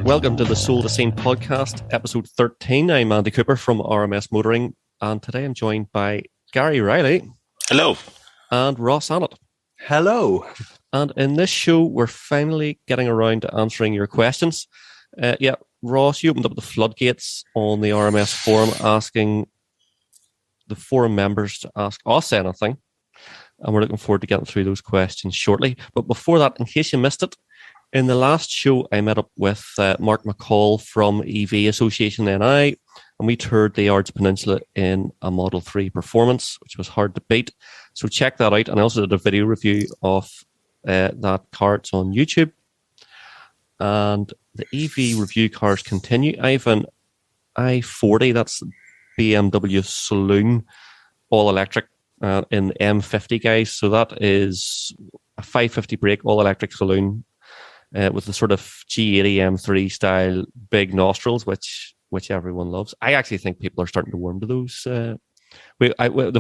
Welcome to the Soul to Scene podcast, episode 13. I'm Andy Cooper from RMS Motoring, and today I'm joined by Gary Riley. Hello. And Ross Annett. Hello. And in this show, we're finally getting around to answering your questions. Ross, you opened up the floodgates on the RMS Forum asking the forum members to ask us anything, and we're looking forward to getting through those questions shortly. But before that, in case you missed it, in the last show, I met up with Mark McCall from EV Association NI, and we toured the Ards Peninsula in a Model 3 Performance, which was hard to beat. So check that out. And I also did a video review of that car. It's on YouTube. And the EV review cars continue. I have an i40, that's BMW Saloon, all-electric in M50, guys. So that is a 550 brake, all-electric Saloon, with the sort of G80 M3 style big nostrils, which everyone loves. I actually think people are starting to warm to those. The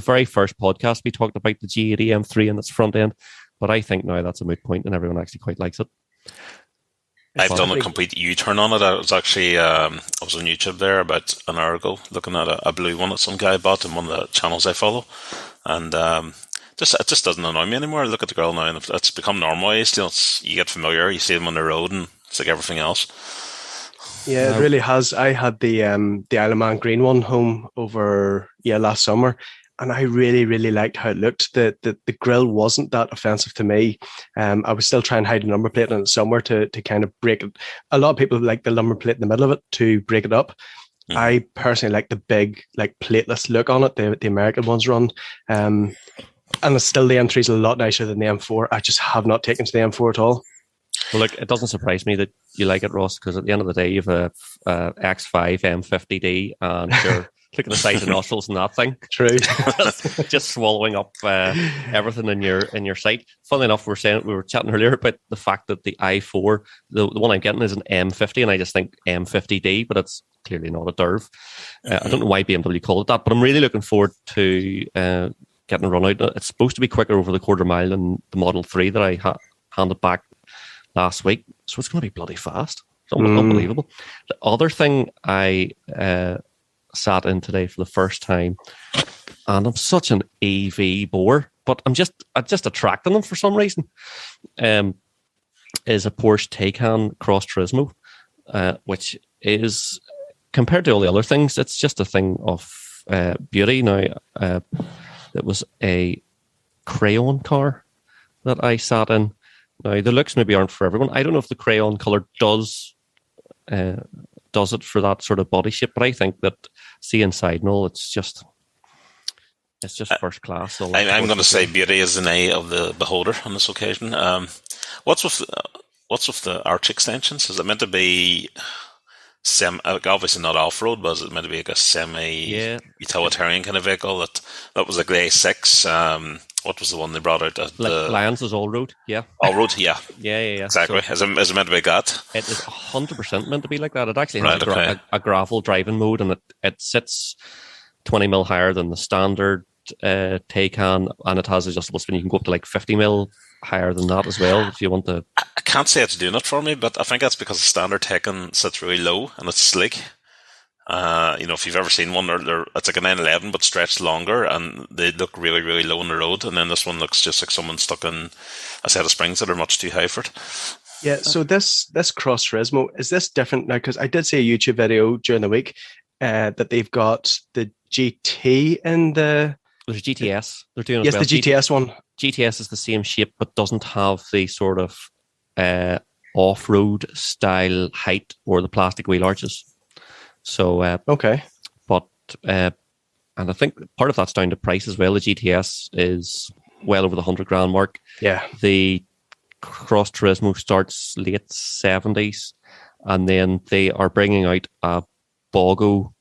very first podcast, we talked about the G80 M3 and its front end, but I think now that's a moot point and everyone actually quite likes it. I've done a complete U-turn on it. I was actually, I was on YouTube there about an hour ago looking at a blue one that some guy bought in one of the channels I follow. And it just doesn't annoy me anymore. I look at the girl now and it's become normalised. You get familiar, you see them on the road, and it's like everything else. Yeah, it really has. I had the Isle of Man green one home over last summer, and I really, really liked how it looked. The grille wasn't that offensive to me. I was still trying to hide the number plate in it somewhere to kind of break it. A lot of people like the number plate in the middle of it to break it up. Mm. I personally like the big, like, plateless look on it. The American ones run. And it's still, the M3 is a lot nicer than the M4. I just have not taken to the M4 at all. Well, look, it doesn't surprise me that you like it, Ross, because at the end of the day, you have a X5 M50D, and you're look at the size of nostrils in that thing. True. just swallowing up everything in your sight. Funnily enough, we were chatting earlier about the fact that the i4, the one I'm getting is an M50, and I just think M50D, but it's clearly not a DERV. I don't know why BMW called it that, but I'm really looking forward to getting a run out. It's supposed to be quicker over the quarter mile than the Model 3 that I handed back last week. So it's going to be bloody fast. It's unbelievable. The other thing I sat in today for the first time, and I'm such an EV bore, but I'm just attracting them for some reason, is a Porsche Taycan Cross Turismo, which is, compared to all the other things, it's just a thing of beauty. Now, it was a crayon car that I sat in. Now, the looks maybe aren't for everyone. I don't know if the crayon colour does it for that sort of body shape, but I think that, see inside and all, it's just first class. I'm going to say beauty is an eye of the beholder on this occasion. What's with the arch extensions? Is it meant to be obviously not off-road, but is it meant to be like a semi-utilitarian kind of vehicle? That was like the A6. What was the one they brought out? Lions is all-road, yeah. All-road, yeah. Yeah. Exactly. So, is it meant to be like that? It is 100% meant to be like that. It actually has a gravel driving mode, and it sits 20 mil higher than the standard Taycan, and it has adjustable spin. You can go up to like 50 mil higher than that as well if you want to. I can't say it's doing it for me, but I think that's because the standard Taycan sits really low and it's sleek. If you've ever seen one, it's like a 911 but stretched longer, and they look really, really low on the road. And then this one looks just like someone stuck in a set of springs that are much too high for it. Yeah. So this Cross Turismo, is this different now? Because I did see a YouTube video during the week that they've got the GT in the. There's GTS. They're doing the GTS one. GTS is the same shape, but doesn't have the sort of off-road style height or the plastic wheel arches. So okay, but and I think part of that's down to price as well. The GTS is well over the $100,000 mark. Yeah, the Cross Turismo starts late 70s, and then they are bringing out a Bogo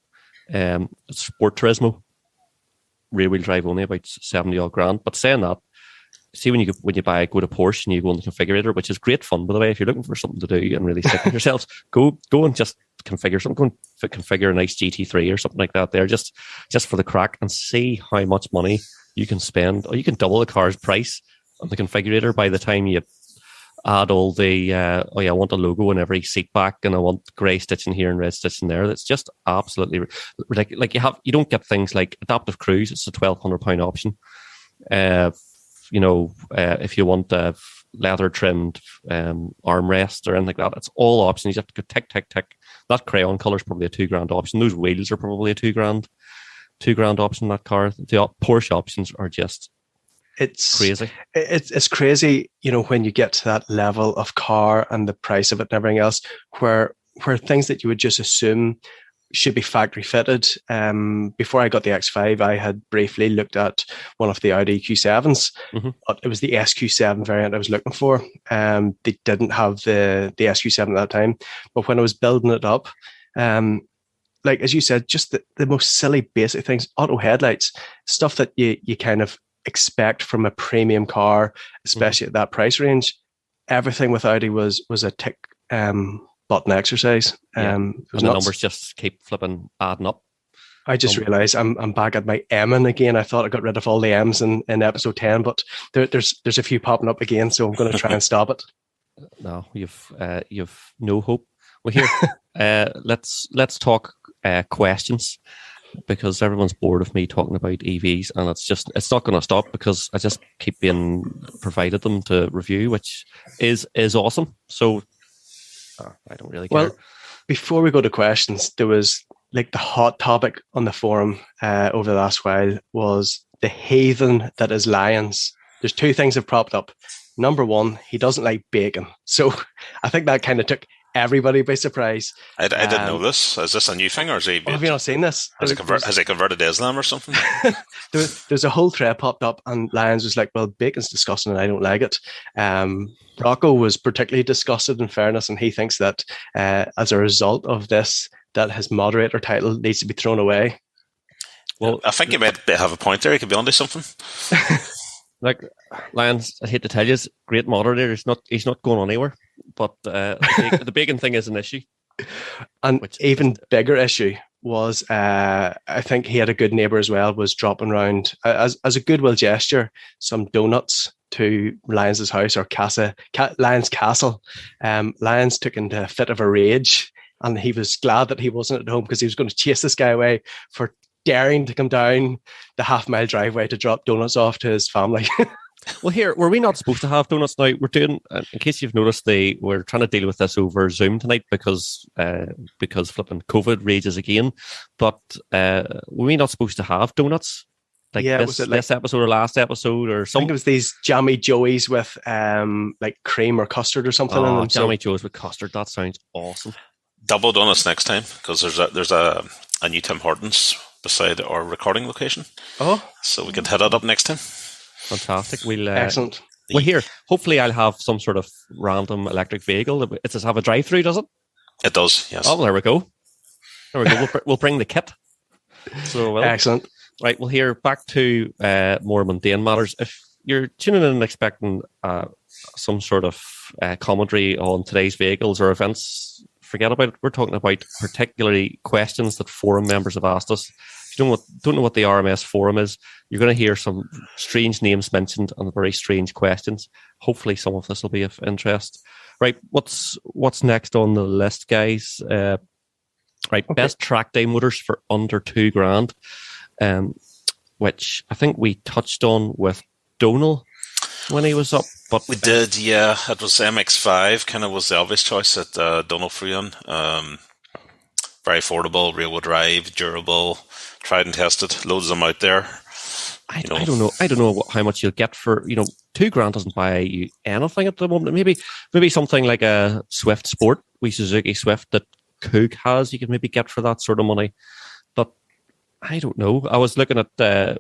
Sport Turismo, rear-wheel drive only, about 70 odd grand. But saying that, see when you go to Porsche and you go in the configurator, which is great fun, by the way. If you're looking for something to do and really stick with yourselves, go and just configure something. Go and configure a nice GT3 or something like that there, just for the crack, and see how much money you can spend, or you can double the car's price on the configurator by the time you add all the I want a logo in every seat back, and I want grey stitching here and red stitching there. That's just absolutely like you don't get things like adaptive cruise. It's a £1,200 option. If you want a leather trimmed armrest or anything like that, it's all options. You have to go tick tick tick. That crayon color is probably a £2,000 option. Those wheels are probably a £2,000 option in that car. The Porsche options are just crazy. It's crazy, when you get to that level of car and the price of it and everything else, where things that you would just assume should be factory fitted. Before I got the X5, I had briefly looked at one of the Audi Q7s. Mm-hmm. But it was the SQ7 variant I was looking for. They didn't have the SQ7 at that time. But when I was building it up, like as you said, just the most silly basic things, auto headlights, stuff that you kind of expect from a premium car, especially at that price range. Everything with Audi was a tick button exercise. And the numbers just keep flipping adding up. I just realized I'm back at my M'ing again. I thought I got rid of all the M's in episode 10, but there's a few popping up again, so I'm going to try and stop it. No, you've no hope. Well, here, let's talk questions, because everyone's bored of me talking about EVs, and it's not going to stop because I just keep being provided them to review, which is awesome. So I don't really care. Well, before we go to questions, there was like the hot topic on the forum over the last while was the heathen that is Lyons. There's two things that propped up. Number one, he doesn't like bacon. So I think that kind of took everybody by surprise. I didn't know this. Is this a new thing, or is he? Have you not seen this? Has he converted to Islam or something? There's a whole thread popped up, and Lyons was like, "Well, bacon's disgusting, and I don't like it." Rocco was particularly disgusted, in fairness, and he thinks that as a result of this, that his moderator title needs to be thrown away. Well, I think he might have a point there. He could be onto something. Like Lyons, I hate to tell you, he's a great moderator. He's not going anywhere. But the bacon thing is an issue. And even bigger issue was, I think he had a good neighbour as well, was dropping around, as a goodwill gesture, some donuts to Lyons' house, or Lyons Castle. Lyons took into a fit of a rage, and he was glad that he wasn't at home because he was going to chase this guy away for daring to come down the half-mile driveway to drop donuts off to his family. Well, here, were we not supposed to have donuts now? We're doing, in case you've noticed, we're trying to deal with this over Zoom tonight because flipping COVID rages again. But were we not supposed to have donuts? Like this episode or last episode or something? I think it was these Jammy Joeys with like cream or custard or something in them. Jammy Joeys with custard. That sounds awesome. Double donuts next time, because there's a new Tim Hortons beside our recording location. Oh, so we can head that up next time. Fantastic. Excellent. Well, here, hopefully I'll have some sort of random electric vehicle. It does have a drive-through, does it? It does, yes. Oh, well, there we go. We'll bring the kit. So, excellent. Right, well, here, back to more mundane matters. If you're tuning in and expecting some sort of commentary on today's vehicles or events, forget about it. We're talking about particularly questions that forum members have asked us. If you don't know what the RMS Forum is, you're going to hear some strange names mentioned and very strange questions. Hopefully some of this will be of interest. Right, what's next on the list, guys? Right, okay. Best track day motors for under £2,000, which I think we touched on with Donal when he was up. But we did, yeah. It was MX-5, kind of was the obvious choice that Donal threw on. Very affordable, rear-wheel drive, durable, tried and tested. Loads of them out there. I don't know. I don't know how much you'll get for, £2,000 doesn't buy you anything at the moment. Maybe something like a Swift Sport, Suzuki Swift that Coog has, you can maybe get for that sort of money. But I don't know. I was looking at,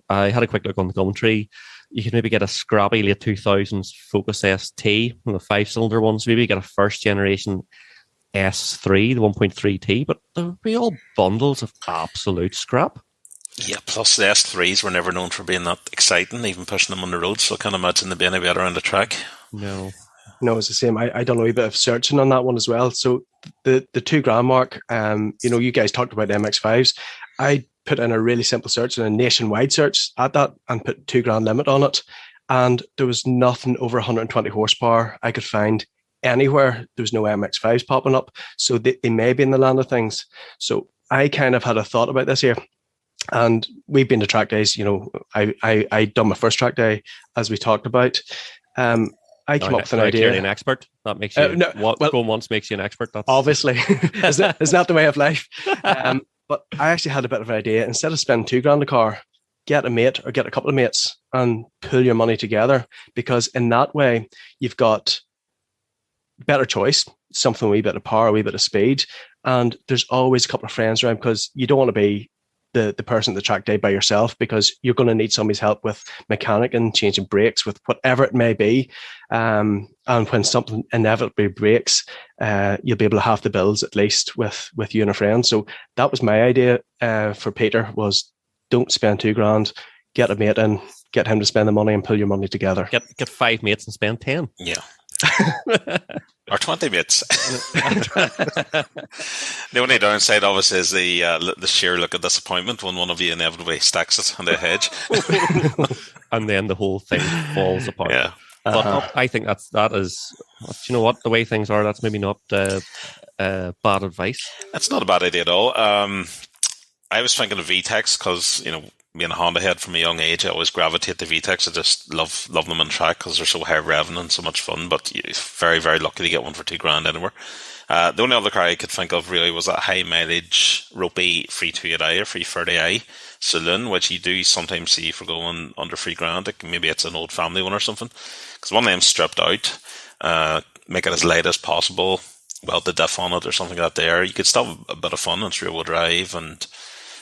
I had a quick look on the Gumtree. You can maybe get a scrappy late 2000s Focus ST, one of the 5-cylinder ones. Maybe get a first generation S3, the 1.3T, but they'll be all bundles of absolute scrap. Yeah, plus the S3s were never known for being that exciting, even pushing them on the road, so I can't imagine they'd be any better on the track. No, it's the same. I done a wee bit of searching on that one as well. So the £2,000 mark, you guys talked about the MX-5s. I put in a really simple search and a nationwide search at that and put £2,000 limit on it. and there was nothing over 120 horsepower I could find anywhere. There was no MX-5s popping up, so they may be in the land of things. So I kind of had a thought about this here. And we've been to track days. I done my first track day, as we talked about. I came up with an idea. Clearly an expert. That makes you going once makes you an expert. That's obviously it's not the way of life. But I actually had a bit of an idea. Instead of spending $2,000 a car, get a mate or get a couple of mates and pool your money together, because in that way you've got better choice, something a wee bit of power, a wee bit of speed, and there's always a couple of friends around, because you don't want to be the person at the track day by yourself, because you're going to need somebody's help with mechanic and changing brakes, with whatever it may be. And when something inevitably breaks, you'll be able to halve the bills at least with you and a friend. So that was my idea for Peter, was don't spend $2,000, get a mate in, get him to spend the money and pull your money together. Get 5 mates and spend 10. Yeah. Or 20 mates. The only downside of us is the sheer look of disappointment when one of you inevitably stacks it on the hedge. And then the whole thing falls apart. Yeah. But I think that is, you know what, the way things are, that's maybe not bad advice. That's not a bad idea at all. I was thinking of VTECs because, being a Honda head from a young age, I always gravitate to VTECs. I just love them on track because they're so high revving and so much fun. But you're very, very lucky to get one for $2,000 anywhere. The only other car I could think of really was that high mileage ropey 328i or 330i saloon, which you do sometimes see for going under $3,000. Maybe it's an old family one or something. Because one of them stripped out, make it as light as possible, weld the diff on it or something like that there. You could still have a bit of fun. It's rear-wheel drive and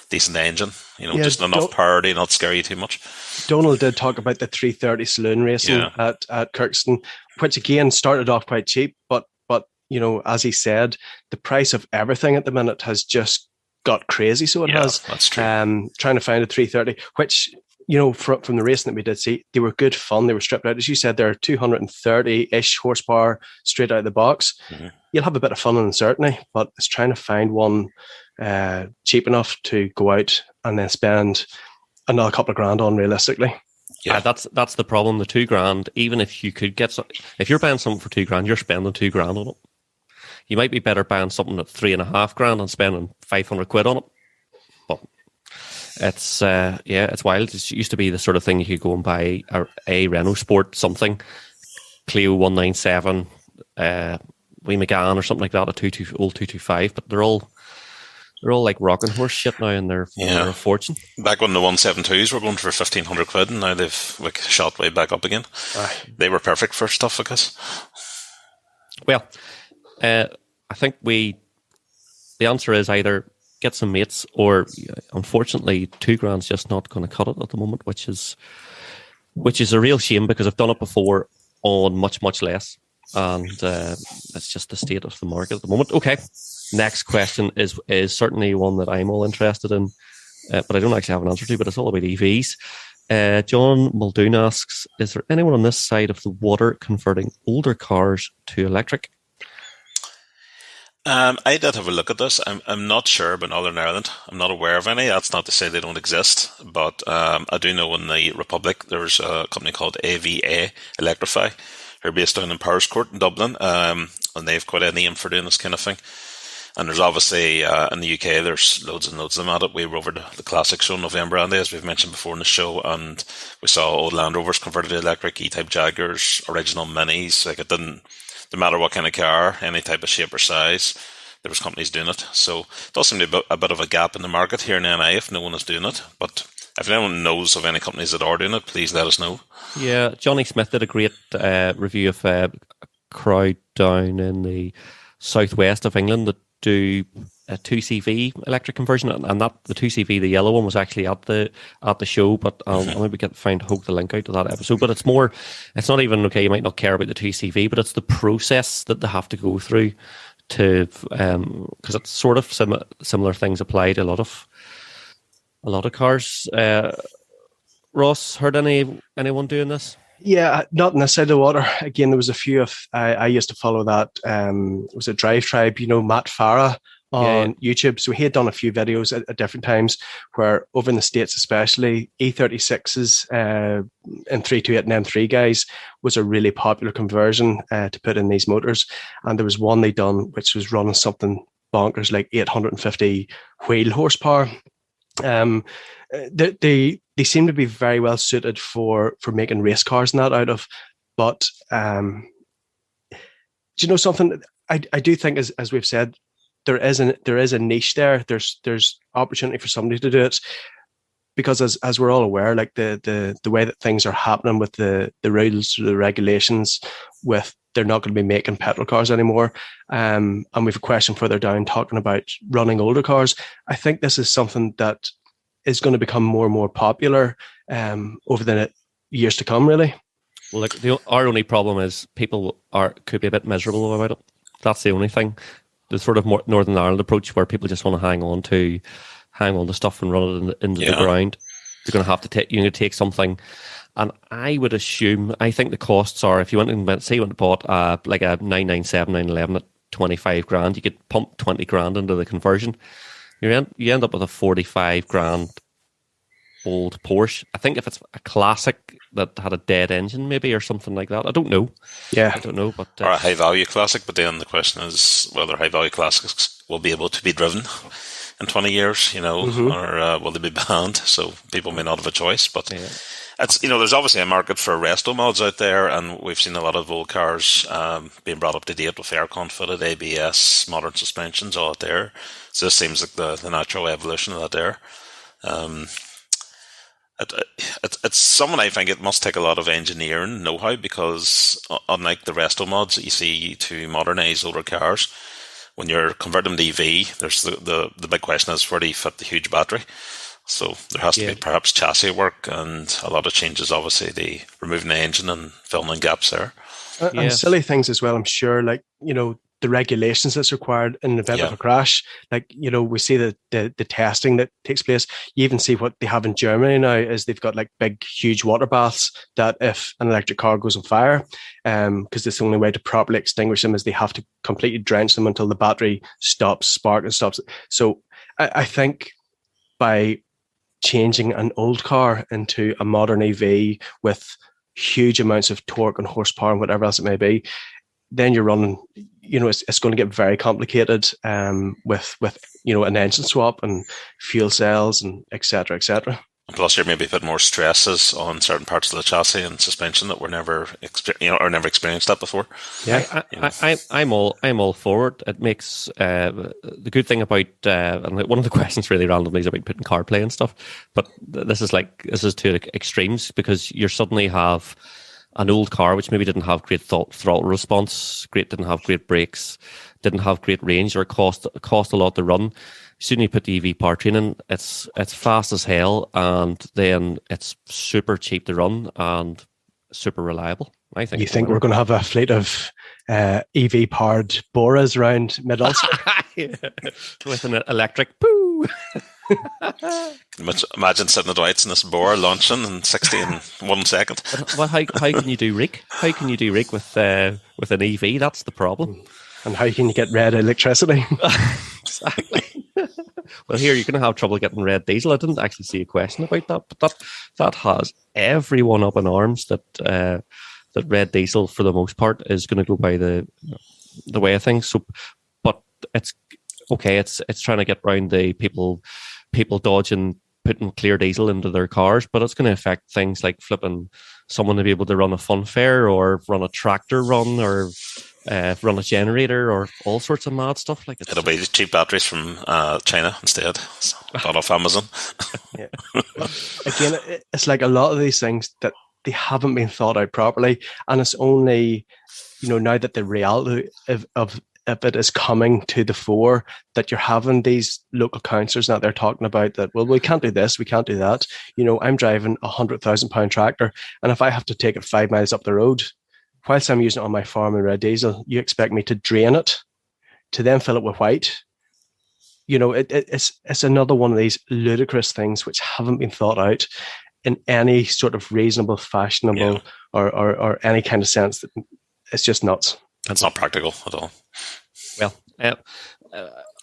decent engine, just enough power to not scare you too much. Donald did talk about the 330 saloon racing at Kirkstone, which again started off quite cheap, but as he said, the price of everything at the minute has just got crazy. So it has. That's true. Trying to find a 330, which from the racing that we did see, they were good fun. They were stripped out, as you said. They're 230-ish horsepower straight out of the box. Mm-hmm. You'll have a bit of fun and certainty, but it's trying to find one cheap enough to go out and then spend another couple of grand on realistically. Yeah, that's the problem. The $2,000, even if you could get if you're buying something for $2,000, you're spending $2,000 on it. You might be better buying something at $3,500 and spending £500 on it. But it's it's wild. It used to be the sort of thing you could go and buy a Renault Sport something, Clio 197, Wee McGann or something like that, old 225, but they're all like rocking horse shit now, and they're a fortune. Back when the 172s were going for £1,500, and now they've shot way back up again. They were perfect for stuff, I guess. Well, I think the answer is either get some mates, or unfortunately $2,000's just not going to cut it at the moment, which is a real shame, because I've done it before on much, much less, and it's just the state of the market at the moment. Okay, next question is certainly one that I'm all interested in, but I don't actually have an answer to, but it's all about EVs. John Muldoon asks, is there anyone on this side of the water converting older cars to electric? I did have a look at this. I'm not sure about Northern Ireland. I'm not aware of any. That's not to say they don't exist, but I do know in the Republic there's a company called AVA Electrify. They're based down in Powerscourt in Dublin, and they've quite a name for doing this kind of thing. And there's obviously in the UK there's loads and loads of them at it. We were over the Classic Show in November, Andy, as we've mentioned before in the show, and we saw old Land Rovers converted to electric, E-Type Jaguars, original Minis. Like, it didn't matter what kind of car, any type of shape or size, there was companies doing it. So it does seem to be a bit of a gap in the market here in NI if no one is doing it. But if anyone knows of any companies that are doing it, please let us know. Yeah, Johnny Smith did a great review of a crowd down in the southwest of England that do a 2CV electric conversion, and that the 2CV, the yellow one, was actually at the show, but I'll maybe hook the link out to that episode. But it's not even, okay, you might not care about the 2CV, but it's the process that they have to go through to, because it's sort of similar things apply to a lot of cars. Ross, heard anyone doing this? Yeah, not on this side of the water. Again, there was a few I used to follow that. Was it Drive Tribe? Matt Farah on YouTube. So he had done a few videos at different times where over in the States, especially E36s and 328 and M3 guys was a really popular conversion to put in these motors. And there was one they done which was running something bonkers like 850 wheel horsepower. They seem to be very well suited for making race cars and that out of. But do you know something? I do think, as we've said, there is a niche there. There's opportunity for somebody to do it, because as we're all aware, like the way that things are happening with the rules, the regulations, with they're not going to be making petrol cars anymore. And we've a question further down talking about running older cars. I think this is something that is going to become more and more popular over the years to come, really. Well, look, our only problem is people could be a bit miserable about it. That's the only thing. The sort of more Northern Ireland approach where people just want to hang on to stuff and run it into the ground. You're going to have to take something. And I would assume, I think the costs are, if you went and bought like a 997, 911 at 25 grand, you could pump 20 grand into the conversion. You end up with a 45 grand old Porsche. I think if it's a classic that had a dead engine maybe or something like that. I don't know. Yeah. I don't know. But or a high value classic, but then the question is whether high value classics will be able to be driven in 20 years, or will they be banned? So people may not have a choice, but it's, there's obviously a market for resto mods out there, and we've seen a lot of old cars being brought up to date with aircon fitted, ABS, modern suspensions all out there. So this seems like the natural evolution of that there. It's something I think it must take a lot of engineering know-how, because unlike the resto mods that you see to modernise older cars, when you're converting them to EV, there's the big question is where do you fit the huge battery? So there has to be perhaps chassis work and a lot of changes, obviously, the removing the engine and filling in gaps there. And silly things as well, I'm sure, like, the regulations that's required in the event of a crash. Like, we see the testing that takes place. You even see what they have in Germany now is they've got like big, huge water baths that if an electric car goes on fire, because it's the only way to properly extinguish them is they have to completely drench them until the battery stops sparking, stops. So I think by changing an old car into a modern EV with huge amounts of torque and horsepower and whatever else it may be, then you're running, it's going to get very complicated with an engine swap and fuel cells and et cetera, et cetera. And plus, you're maybe putting more stresses on certain parts of the chassis and suspension that were never experienced that before. Yeah, I'm all for it. It makes the good thing about and one of the questions really randomly is about putting CarPlay and stuff. But this is to extremes, because you suddenly have an old car which maybe didn't have great throttle response, didn't have great brakes, didn't have great range, or cost a lot to run. Soon you put the EV powertrain in, it's fast as hell, and then it's super cheap to run and super reliable. I think. You think we're going to have a fleet of EV powered Boras around mid-Ulster with an electric poo? Imagine sitting at White's in this Bora launching in 60 in 1 second. Well, how can you do rig? How can you do rig with an EV? That's the problem. And how can you get red electricity? Exactly. Well, here you're going to have trouble getting red diesel. I didn't actually see a question about that, but that has everyone up in arms that red diesel for the most part is going to go by the way of things. So, but it's okay. It's trying to get around the people dodging putting clear diesel into their cars, but it's going to affect things like flipping someone to be able to run a fun fair or run a tractor run or run a generator or all sorts of mad stuff. Like it'll be cheap batteries from China instead. Bought off Amazon. Yeah. Again, it's like a lot of these things that they haven't been thought out properly, and it's only now that the reality of it is coming to the fore that you're having these local councillors out there talking about that, well, we can't do this, we can't do that. I'm driving a £100,000 tractor, and if I have to take it 5 miles up the road, whilst I'm using it on my farm in red diesel, you expect me to drain it, to then fill it with white. It's another one of these ludicrous things which haven't been thought out in any sort of reasonable, fashionable, or any kind of sense. That it's just nuts. It's not practical at all. Well,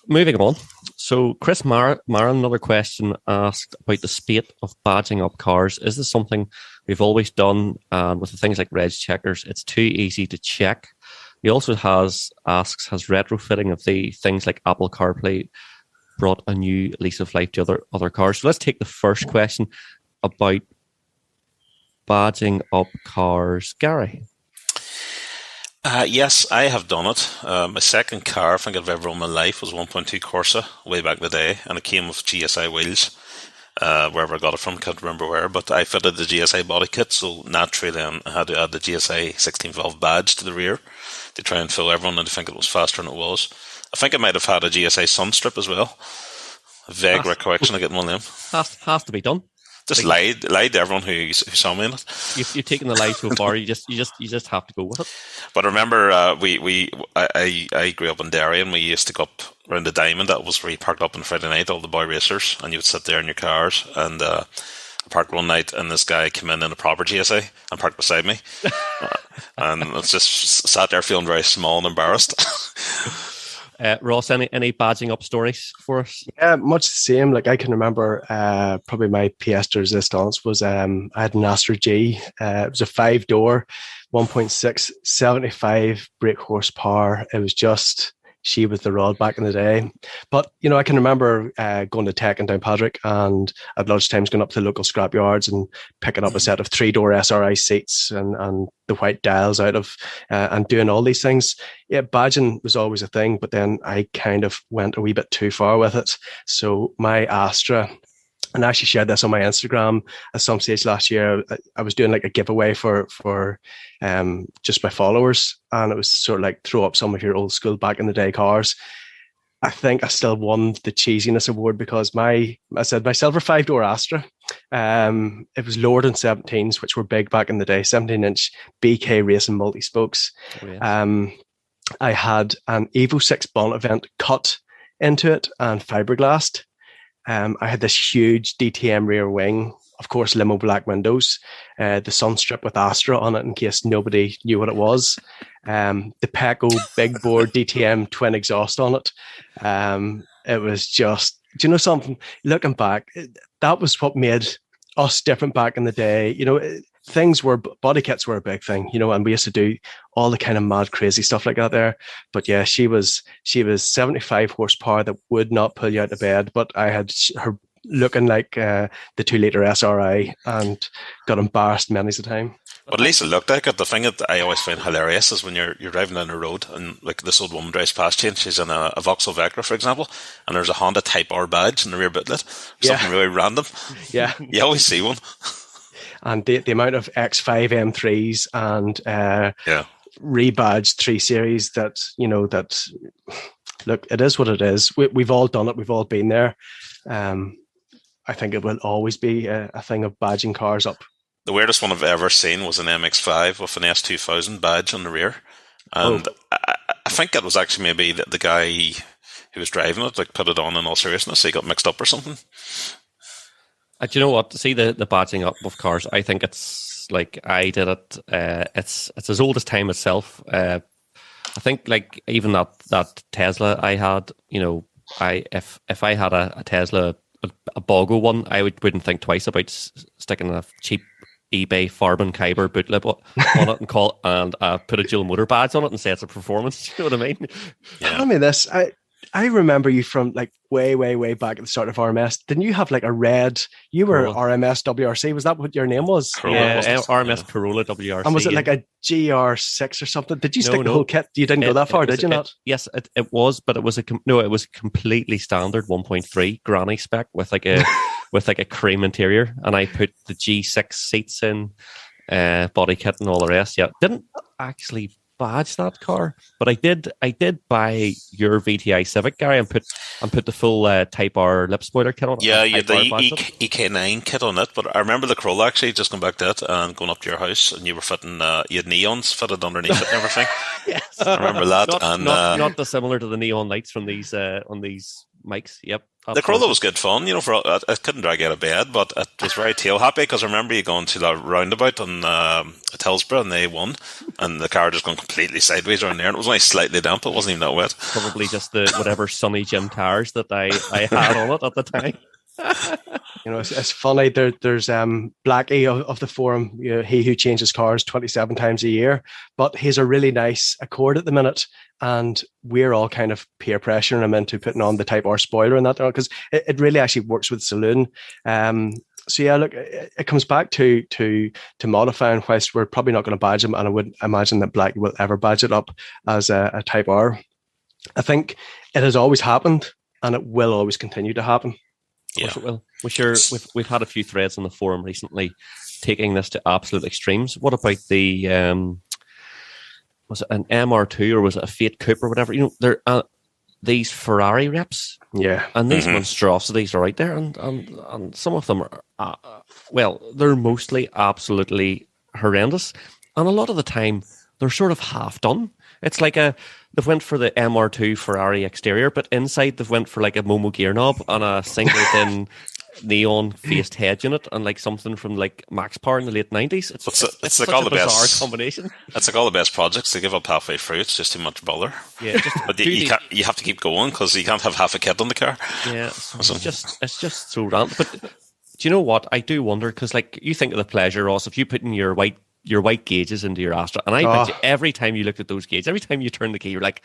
moving on. So Chris Marin, another question, asked about the spate of badging up cars. Is this something we've always done? And with the things like reg checkers, it's too easy to check. He also asks, has retrofitting of the things like Apple CarPlay brought a new lease of life to other cars? So let's take the first question about badging up cars. Gary? Yes, I have done it. My second car, I think I've ever owned in my life, was 1.2 Corsa way back in the day, and it came with GSI wheels. Wherever I got it from, can't remember where, but I fitted the GSI body kit, so naturally then I had to add the GSI 16 valve badge to the rear to try and fool everyone and think it was faster than it was. I think I might have had a GSI Sunstrip as well. A vague recollection of getting one of them. Has to be done. Just lied to everyone who saw me in it. You've taken the lie so far. You just have to go with it. But I remember, I grew up in Derry, and we used to go up around the Diamond. That was where you parked up on Friday night, all the boy racers, and you would sit there in your cars. And I parked one night, and this guy came in a proper GSI and parked beside me, and I just sat there feeling very small and embarrassed. Ross, any badging up stories for us? Yeah, much the same. Like I can remember, probably my pièce de résistance was I had an Astra G. It was a 5-door, 1.6, 75 brake horsepower. It was just she was the rod back in the day. But I can remember going to Tech in Downpatrick, and at lunchtimes going up to the local scrapyards and picking up a set of 3-door SRI seats and the white dials out of and doing all these things. Yeah, badging was always a thing, but then I kind of went a wee bit too far with it. So my Astra, and I actually shared this on my Instagram at some stage last year. I was doing like a giveaway for just my followers, and it was sort of like throw up some of your old school back in the day cars. I think I still won the cheesiness award because my silver 5-door Astra, it was lowered in 17s, which were big back in the day, 17-inch BK Racing multi-spokes. Oh, yes. I had an Evo 6 bonnet vent cut into it and fiberglassed. I had this huge DTM rear wing, of course, limo black windows, the Sunstrip with Astra on it in case nobody knew what it was, the Pecco big bore DTM twin exhaust on it. It was just, do you know something? Looking back, that was what made us different back in the day. Body kits were a big thing, and we used to do all the kind of mad, crazy stuff like that there. But yeah, she was 75 horsepower that would not pull you out of bed. But I had her looking like the 2-litre SRI and got embarrassed many a time. But at least it looked like it. The thing that I always find hilarious is when you're driving down the road and like this old woman drives past you and she's in a Vauxhall Vectra, for example, and there's a Honda Type R badge in the rear bootlet. Something really random. Yeah. You always see one. And the amount of X5 M3s and rebadged 3 Series that look, it is what it is. We've all done it. We've all been there. I think it will always be a thing of badging cars up. The weirdest one I've ever seen was an MX-5 with an S2000 badge on the rear. And I think it was actually maybe the guy who was driving it, like put it on in all seriousness. He got mixed up or something. Do you know what? To see the badging up of cars, I think it's like I did it. It's as old as time itself. I think like even that Tesla I had, if I had a Tesla, a Bogo one, I wouldn't think twice about sticking a cheap eBay Farben Kyber bootlip on it and put a dual motor badge on it and say it's a performance. You know what I mean? Yeah. Tell me this. I remember you from like way, way, way back at the start of RMS. Didn't you have like a red? You were Corolla. RMS WRC. Was that what your name was? Corolla, RMS Corolla WRC. And was it like a GR6 or something? Did you stick the whole kit? You didn't go that far, did you not? Yes, it was, but it was it was completely standard 1.3 granny spec with like a with like a cream interior, and I put the G6 seats in, body kit and all the rest. Yeah, didn't actually badge that car, but I did buy your VTI Civic, Gary, and put the full Type R lip spoiler kit on it. Yeah, you had the EK9 kit on it, but I remember the Corolla actually, just going back to it and going up to your house, and you were fitting you had neons fitted underneath it and everything. Yes, I remember that. Not dissimilar to the neon lights from these on these mics. Yep, The Corolla was good fun, I couldn't drag out of bed, but it was very tail happy because I remember you going to that roundabout at Hillsborough and they won, and the car just going completely sideways around there, and it was only slightly damp, it wasn't even that wet. Probably just the whatever Sunny Jim tires that I had on it at the time. It's funny. There's Blackie of the forum, he who changes cars 27 times a year, but he's a really nice Accord at the minute, and we're all kind of peer pressuring him into putting on the Type R spoiler and that, because it really actually works with the saloon. So yeah, look, it comes back to modifying, whilst we're probably not going to badge him, and I wouldn't imagine that Blackie will ever badge it up as a Type R. I think it has always happened, and it will always continue to happen. Yeah. Well, we've had a few threads on the forum recently taking this to absolute extremes. What about the was it an MR2 or was it a Fiat Coupe or whatever? There these Ferrari reps, and these monstrosities are out there, and some of them are they're mostly absolutely horrendous, and a lot of the time they're sort of half done. It's like they've went for the MR2 Ferrari exterior, but inside they've went for like a Momo gear knob and a single thin neon faced head unit and like something from like Max Power in the late 90s. It's like all the best combination. It's like all the best projects. They give up halfway through. It's just too much bother. Yeah, but you have to keep going because you can't have half a kit on the car. Yeah, it's just so random. But do you know what? I do wonder, because like you think of the pleasure, Ross, if you put in your white gauges into your Astra, and I bet you every time you looked at those gauges, every time you turn the key, you're like,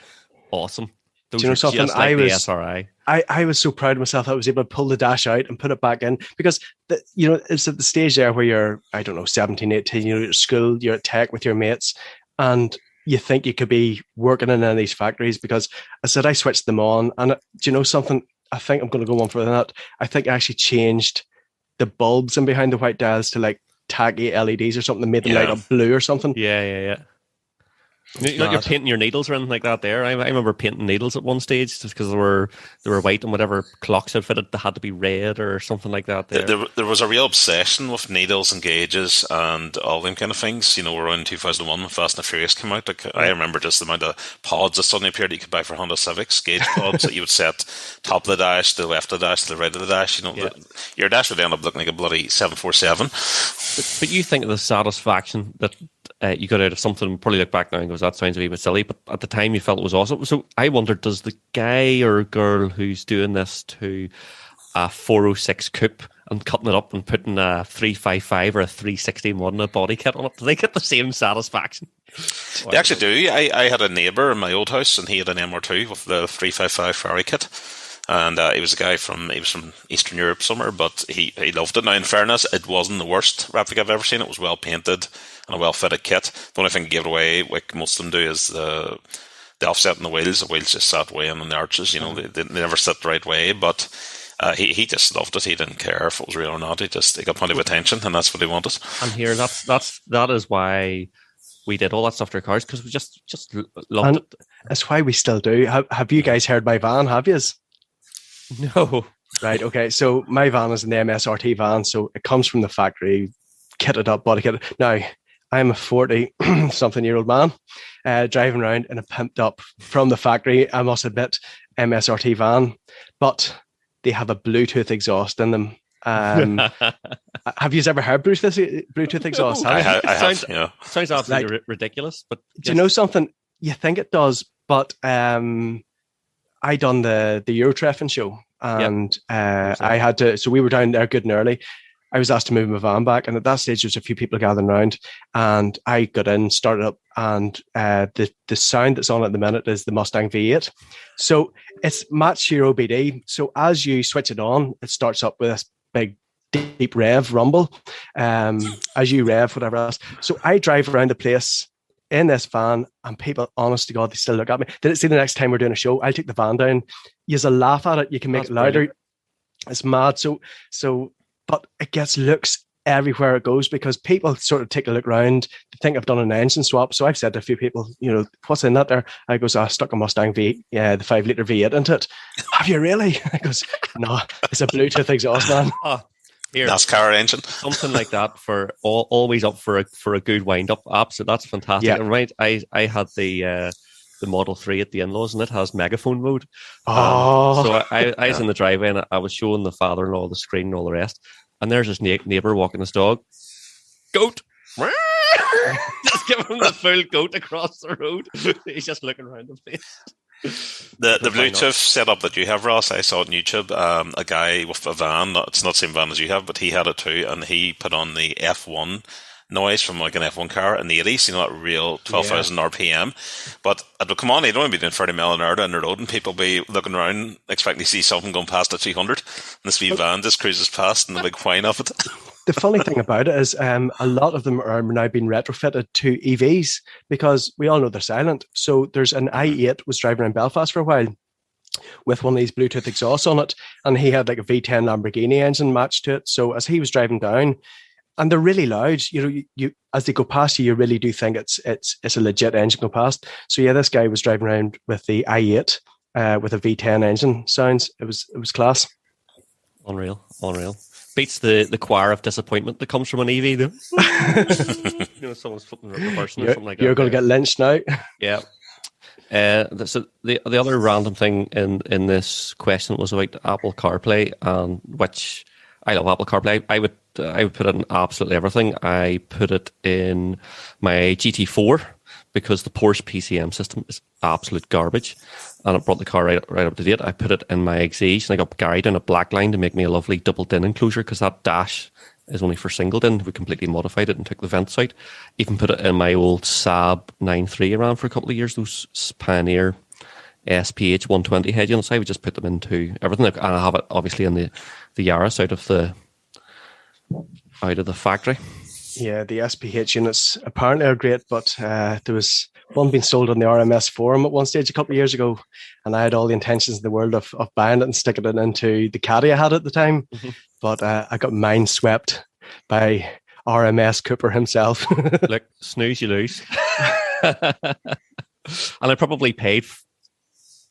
awesome. Those do you know something? Just like the SRI. I was so proud of myself. I was able to pull the dash out and put it back in, because it's at the stage there where you're, I don't know, 17, 18, you're at school, you're at tech with your mates, and you think you could be working in any of these factories, because I said I switched them on, and do you know something? I think I'm going to go on for that. I think I actually changed the bulbs in behind the white dials to like tacky LEDs or something, made them light up blue or something. Yeah. You're painting your needles or anything like that there. I remember painting needles at one stage just because they were white, and whatever clocks had fitted, they had to be red or something like that there. There was a real obsession with needles and gauges and all them kind of things. Around 2001 when Fast and the Furious came out. I remember just the amount of pods that suddenly appeared that you could buy for Honda Civics, gauge pods that you would set top of the dash, to the left of the dash, to the right of the dash. Your dash would end up looking like a bloody 747. But you think of the satisfaction that you got out of something, probably look back now and goes, that sounds a wee bit silly, but at the time you felt it was awesome. So I wonder, does the guy or girl who's doing this to a 406 coupe and cutting it up and putting a 355 or a 361 a body kit on it, do they get the same satisfaction? They actually do. I had a neighbour in my old house, and he had an MR2 with the 355 Ferrari kit. And he was from Eastern Europe somewhere, but he loved it. Now, in fairness, it wasn't the worst replica I've ever seen. It was well painted and a well fitted kit. The only thing he gave it away, like most of them do, is the offset in the wheels. The wheels just sat way in on the arches. They never sit the right way. But he just loved it. He didn't care if it was real or not. He got plenty of attention, and that's what he wanted. And here, that is why we did all that stuff to our cars, because we just loved it. That's why we still do. Have you guys heard my van? Have you? No. Right, okay. So my van is an MSRT van, so it comes from the factory, kitted up, body kitted. Now, I'm a 40-something-year-old man driving around in a pimped up, from the factory, I must admit, MSRT van, but they have a Bluetooth exhaust in them. Have you ever heard Bluetooth exhaust? No, I have. Sounds absolutely ridiculous. But do you know something? You think it does, but I done the Eurotreffin show, and I had to. So we were down there good and early. I was asked to move my van back, and at that stage, there was a few people gathering around, and I got in, started up, and the sound that's on at the minute is the Mustang V8. So it's matched your OBD. So as you switch it on, it starts up with this big, deep rev rumble. As you rev, whatever else. So I drive around the place in this van, and people, honest to God, they still look at me. Did it see the next time we're doing a show? I'll take the van down. You just laugh at it. You can make it louder. Brilliant. It's mad. So, but it gets looks everywhere it goes, because people sort of take a look around. They think I've done an engine swap. So I've said to a few people, what's in that there? I goes, I stuck a Mustang V8, the 5-litre V8 into it. Have you really? I goes, no, it's a Bluetooth exhaust, man. Here, NASCAR engine, something like that, for always up for a good wind up app. So that's fantastic. Yeah. And right, I had the the Model 3 at the in-laws, and it has megaphone mode. Oh. So I was in the driveway, and I was showing the father-in-law the screen and all the rest, and there's this neighbour walking his dog. Goat! Just give him the full goat across the road. He's just looking around the place. The Bluetooth setup that you have, Ross, I saw on YouTube, a guy with a van, it's not the same van as you have, but he had it too, and he put on the F1 noise from like an F1 car in the 80s, that real 12,000 RPM. But it would come on, he'd only be doing 30 mile an hour down the road, and people be looking around expecting to see something going past at 200, and this wee van just cruises past and the big whine of it. The funny thing about it is a lot of them are now being retrofitted to EVs because we all know they're silent. So there's an i8 was driving around Belfast for a while with one of these Bluetooth exhausts on it, and he had like a V10 Lamborghini engine matched to it. So as he was driving down, and they're really loud, you as they go past you, you really do think it's a legit engine go past. So yeah, this guy was driving around with the i8 with a V10 engine sounds. It was class. Unreal. Beats the choir of disappointment that comes from an EV, though. Someone's flipping reversing or something like that. You're going to get lynched now. Yeah. So the other random thing in this question was about Apple CarPlay, which I love Apple CarPlay. I would put it in absolutely everything. I put it in my GT4 because the Porsche PCM system is absolute garbage, and it brought the car right up to date. I put it in my Exige, and I got Gary down a black line to make me a lovely double DIN enclosure because that dash is only for single DIN. We completely modified it and took the vents out. Even put it in my old Saab 9.3 I ran for a couple of years, those Pioneer SPH 120 head units. I would just put them into everything, and I have it obviously in the Yaris out of the factory. Yeah, the SPH units apparently are great, but there was one being sold on the RMS Forum at one stage a couple of years ago, and I had all the intentions in the world of buying it and sticking it into the caddy I had at the time, but I got mine swept by RMS Cooper himself. Look, snooze, you lose. And I probably paid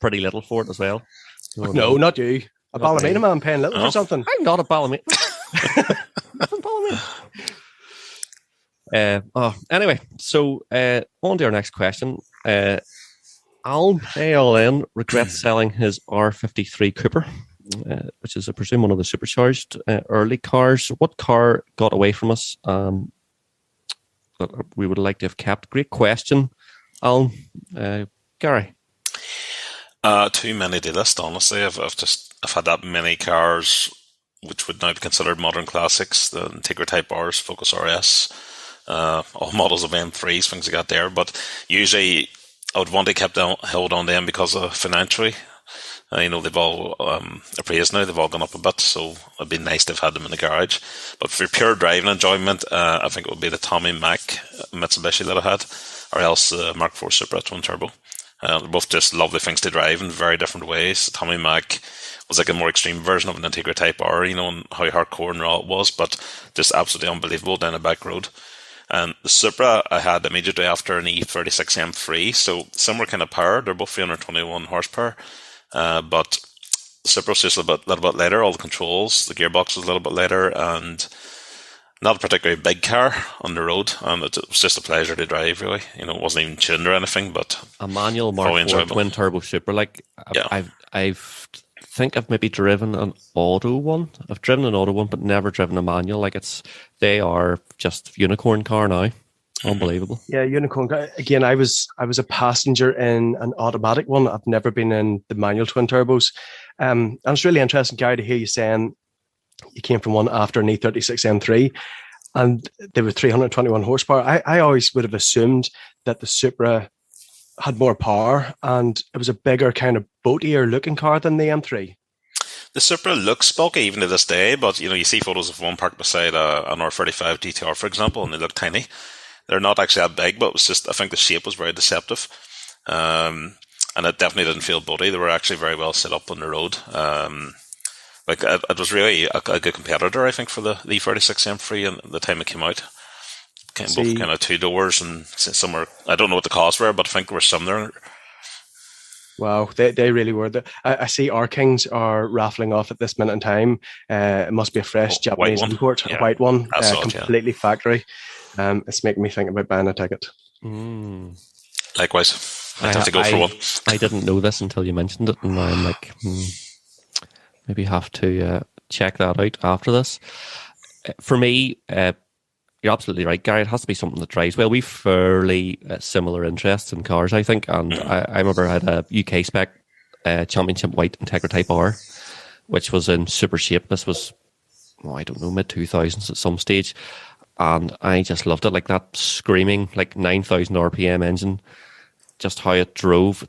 pretty little for it as well. No, not you. A Ballymena man paying little for something. I'm not a Ballymena. Anyway, so on to our next question. Alan ALN regrets selling his R53 Cooper, which is, I presume, one of the supercharged early cars. What car got away from us that we would like to have kept? Great question, Alan. Gary? Too many to list, honestly. I've had that many cars which would now be considered modern classics, the Integra Type Rs, Focus RS, all models of M3s, things like that there. But usually I would want to held on them because of financially. They've all appraised now, they've all gone up a bit, so it'd be nice to have had them in the garage. But for pure driving enjoyment, I think it would be the Tommy Mac Mitsubishi that I had, or else the Mark IV Supra Twin Turbo. They're both just lovely things to drive in very different ways. Tommy Mac was like a more extreme version of an Integra Type R, and how hardcore and raw it was, but just absolutely unbelievable down a back road. And the Supra I had immediately after an E36 M3, so similar kind of power. They're both 321 horsepower, but the Supra was just a little bit later. All the controls, the gearbox was a little bit later, and not a particularly big car on the road, and it was just a pleasure to drive, really. It wasn't even tuned or anything, but a manual Mark IV twin turbo Supra. I've maybe driven an auto one. I've driven an auto one, but never driven a manual. They are just unicorn car now. Unbelievable. Yeah, unicorn car. Again, I was a passenger in an automatic one. I've never been in the manual twin turbos. And it's really interesting, Gary, to hear you saying you came from one after an E36 M3, and they were 321 horsepower. I always would have assumed that the Supra had more power and it was a bigger, kind of boatier looking car than the M3. The Supra looks bulky even to this day, but you see photos of one parked beside an R35 GTR, for example, and they look tiny. They're not actually that big, but it was just, I think the shape was very deceptive. And it definitely didn't feel boaty. They were actually very well set up on the road. It was really a good competitor, I think, for the E36 M3 and the time it came out. Both kind of two doors, and somewhere, I don't know what the costs were, but I think there were some there. Wow, they really were. I see our Kings are raffling off at this minute in time. It must be a fresh Japanese import, a white one, completely factory. It's making me think about buying a ticket. Likewise. I'd have to go for one. I didn't know this until you mentioned it, and now I'm like, maybe have to check that out after this. For me, you're absolutely right, Gary. It has to be something that drives well. We've fairly similar interests in cars, I think. And I remember I had a UK spec Championship White Integra Type R, which was in super shape. This was, I don't know, mid-2000s at some stage. And I just loved it. Like that screaming, like 9,000 RPM engine, just how it drove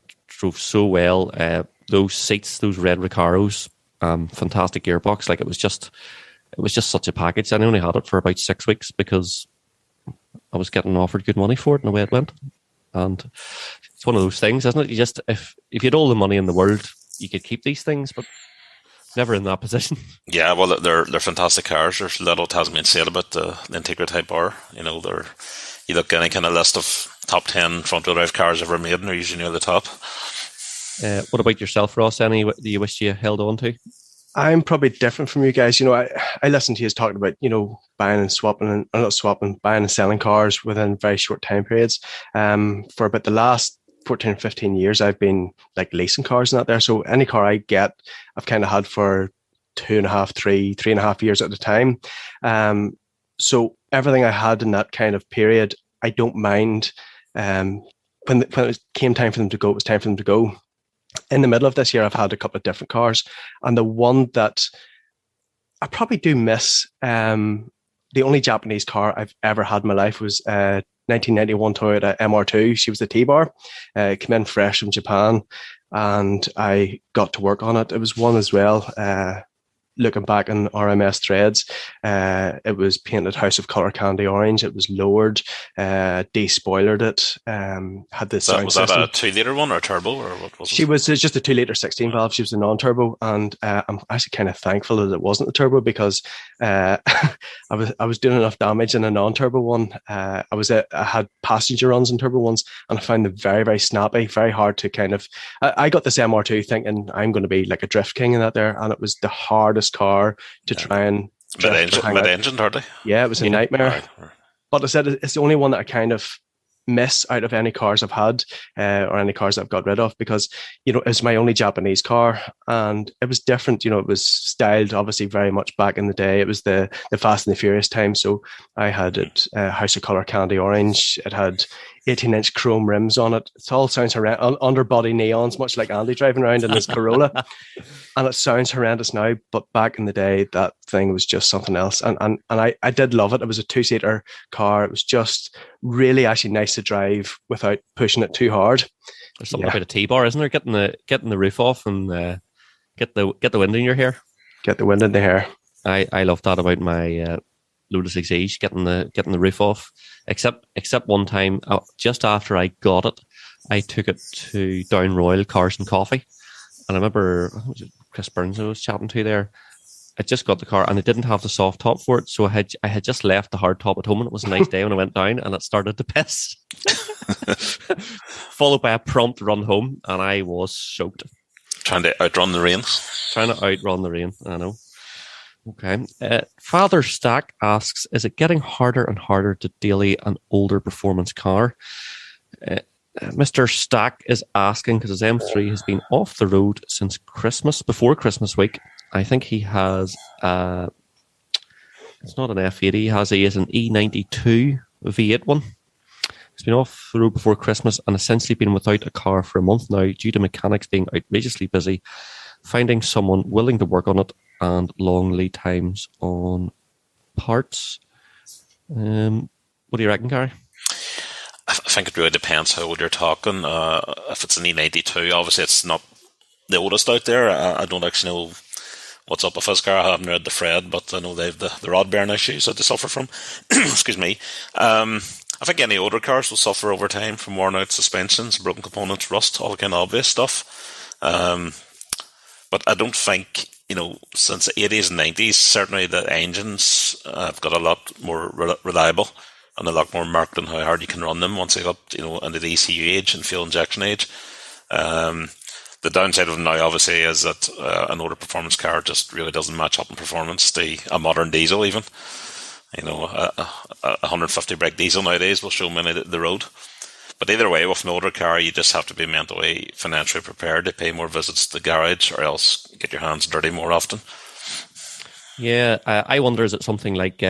so well. Those seats, those red Recaros, fantastic gearbox. Like it was just such a package. I only had it for about 6 weeks because I was getting offered good money for it and away it went. And it's one of those things, isn't it? You just, if you had all the money in the world, you could keep these things, but never in that position. Yeah, well, they're fantastic cars. There's little has been said about the Integra Type R. You look at any kind of list of top 10 front-wheel drive cars ever made, and they're usually near the top. What about yourself, Ross? Any that you wish you held on to? I'm probably different from you guys. I listened to you talking about, buying and swapping, buying and selling cars within very short time periods. For about the last 14, 15 years, I've been like leasing cars and that there. So any car I get, I've kind of had for 2.5, 3.5 years at a time. So everything I had in that kind of period, I don't mind. When it came time for them to go, it was time for them to go. In the middle of this year, I've had a couple of different cars, and the one that I probably do miss, the only Japanese car I've ever had in my life was 1991 Toyota MR2. She was the T-Bar. Came in fresh from Japan, and I got to work on it. It was one as well. Looking back in RMS threads, it was painted House of Colour Candy Orange. It was lowered, despoilered it, had the sound was system. that a 2-litre one or a turbo, or what was it? She was just a 2-litre 16 valve. She was a non-turbo, and I'm actually kind of thankful that it wasn't the turbo because I was doing enough damage in a non-turbo one. I had passenger runs in turbo ones, and I found them very, very snappy, very hard to kind of. I got this MR2 thinking I'm going to be like a drift king in that there, and it was the hardest car to try and mid-engine, hardly. Yeah, it was a nightmare. Right. But I said it's the only one that I kind of miss out of any cars I've had or any cars I've got rid of, because it was my only Japanese car, and it was different. It was styled obviously very much back in the day. It was the Fast and the Furious time, so I had it House of Colour Candy Orange. It had 18-inch chrome rims on it. It all sounds horrendous. Underbody neons, much like Andy driving around in his Corolla. And it sounds horrendous now, but back in the day, that thing was just something else. And I did love it. It was a 2-seater car. It was just really actually nice to drive without pushing it too hard. There's something about a T-bar, isn't there? Getting the roof off and get the wind in your hair. Get the wind in the hair. I love that about my Lotus Exige, getting the roof off. Except one time, just after I got it, I took it to Down Royal Cars and Coffee, and I remember Chris Burns I was chatting to there. I just got the car and it didn't have the soft top for it, so I had just left the hard top at home, and it was a nice day when I went down, and it started to piss. Followed by a prompt run home, and I was soaked. Trying to outrun the rain. I know. Okay. Father Stack asks, is it getting harder and harder to daily an older performance car? Mr. Stack is asking because his M3 has been off the road since before Christmas week. I think he has, it's not an F80, he has an E92 V8 one. He's been off the road before Christmas and essentially been without a car for a month now due to mechanics being outrageously busy, finding someone willing to work on it, and long lead times on parts. What do you reckon, Gary? I think it really depends how old you're talking. If it's an E92, obviously it's not the oldest out there. I don't actually know what's up with his car. I haven't read the Fred, but I know they have the rod bearing issues that they suffer from. Excuse me. I think any older cars will suffer over time from worn out suspensions, broken components, rust, all the kind of obvious stuff. But I don't think, since the 80s and 90s, certainly the engines have got a lot more reliable and a lot more marked on how hard you can run them once they got, into the ECU age and fuel injection age. The downside of them now, obviously, is that an older performance car just really doesn't match up in performance to a modern diesel even. A 150 brake diesel nowadays will show many the road. But either way, with an older car, you just have to be mentally, financially prepared to pay more visits to the garage, or else get your hands dirty more often. Yeah, I wonder, is it something like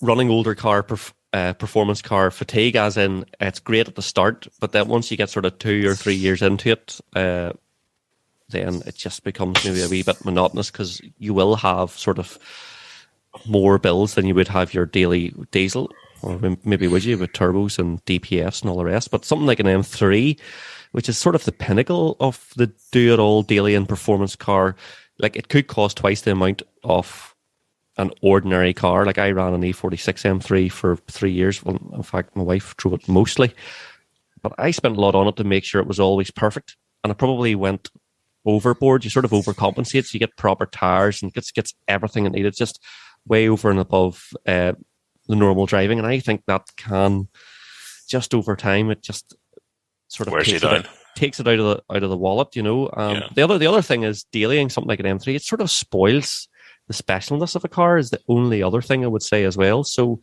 running older car performance car fatigue, as in it's great at the start, but then once you get sort of 2 or 3 years into it, then it just becomes maybe a wee bit monotonous, because you will have sort of more bills than you would have your daily diesel, or maybe would you, with turbos and DPFs and all the rest. But something like an M3, which is sort of the pinnacle of the do-it-all daily and performance car, like it could cost twice the amount of an ordinary car. Like I ran an E46 M3 for 3 years. Well, in fact, my wife drove it mostly, but I spent a lot on it to make sure it was always perfect. And I probably went overboard. You sort of overcompensate, so you get proper tires and gets everything it needed, just way over and above the normal driving. And I think that can, just over time, it just sort of takes it out of the wallet, you know. The other thing is dailying something like an M3. It sort of spoils the specialness of a car, is the only other thing I would say as well. So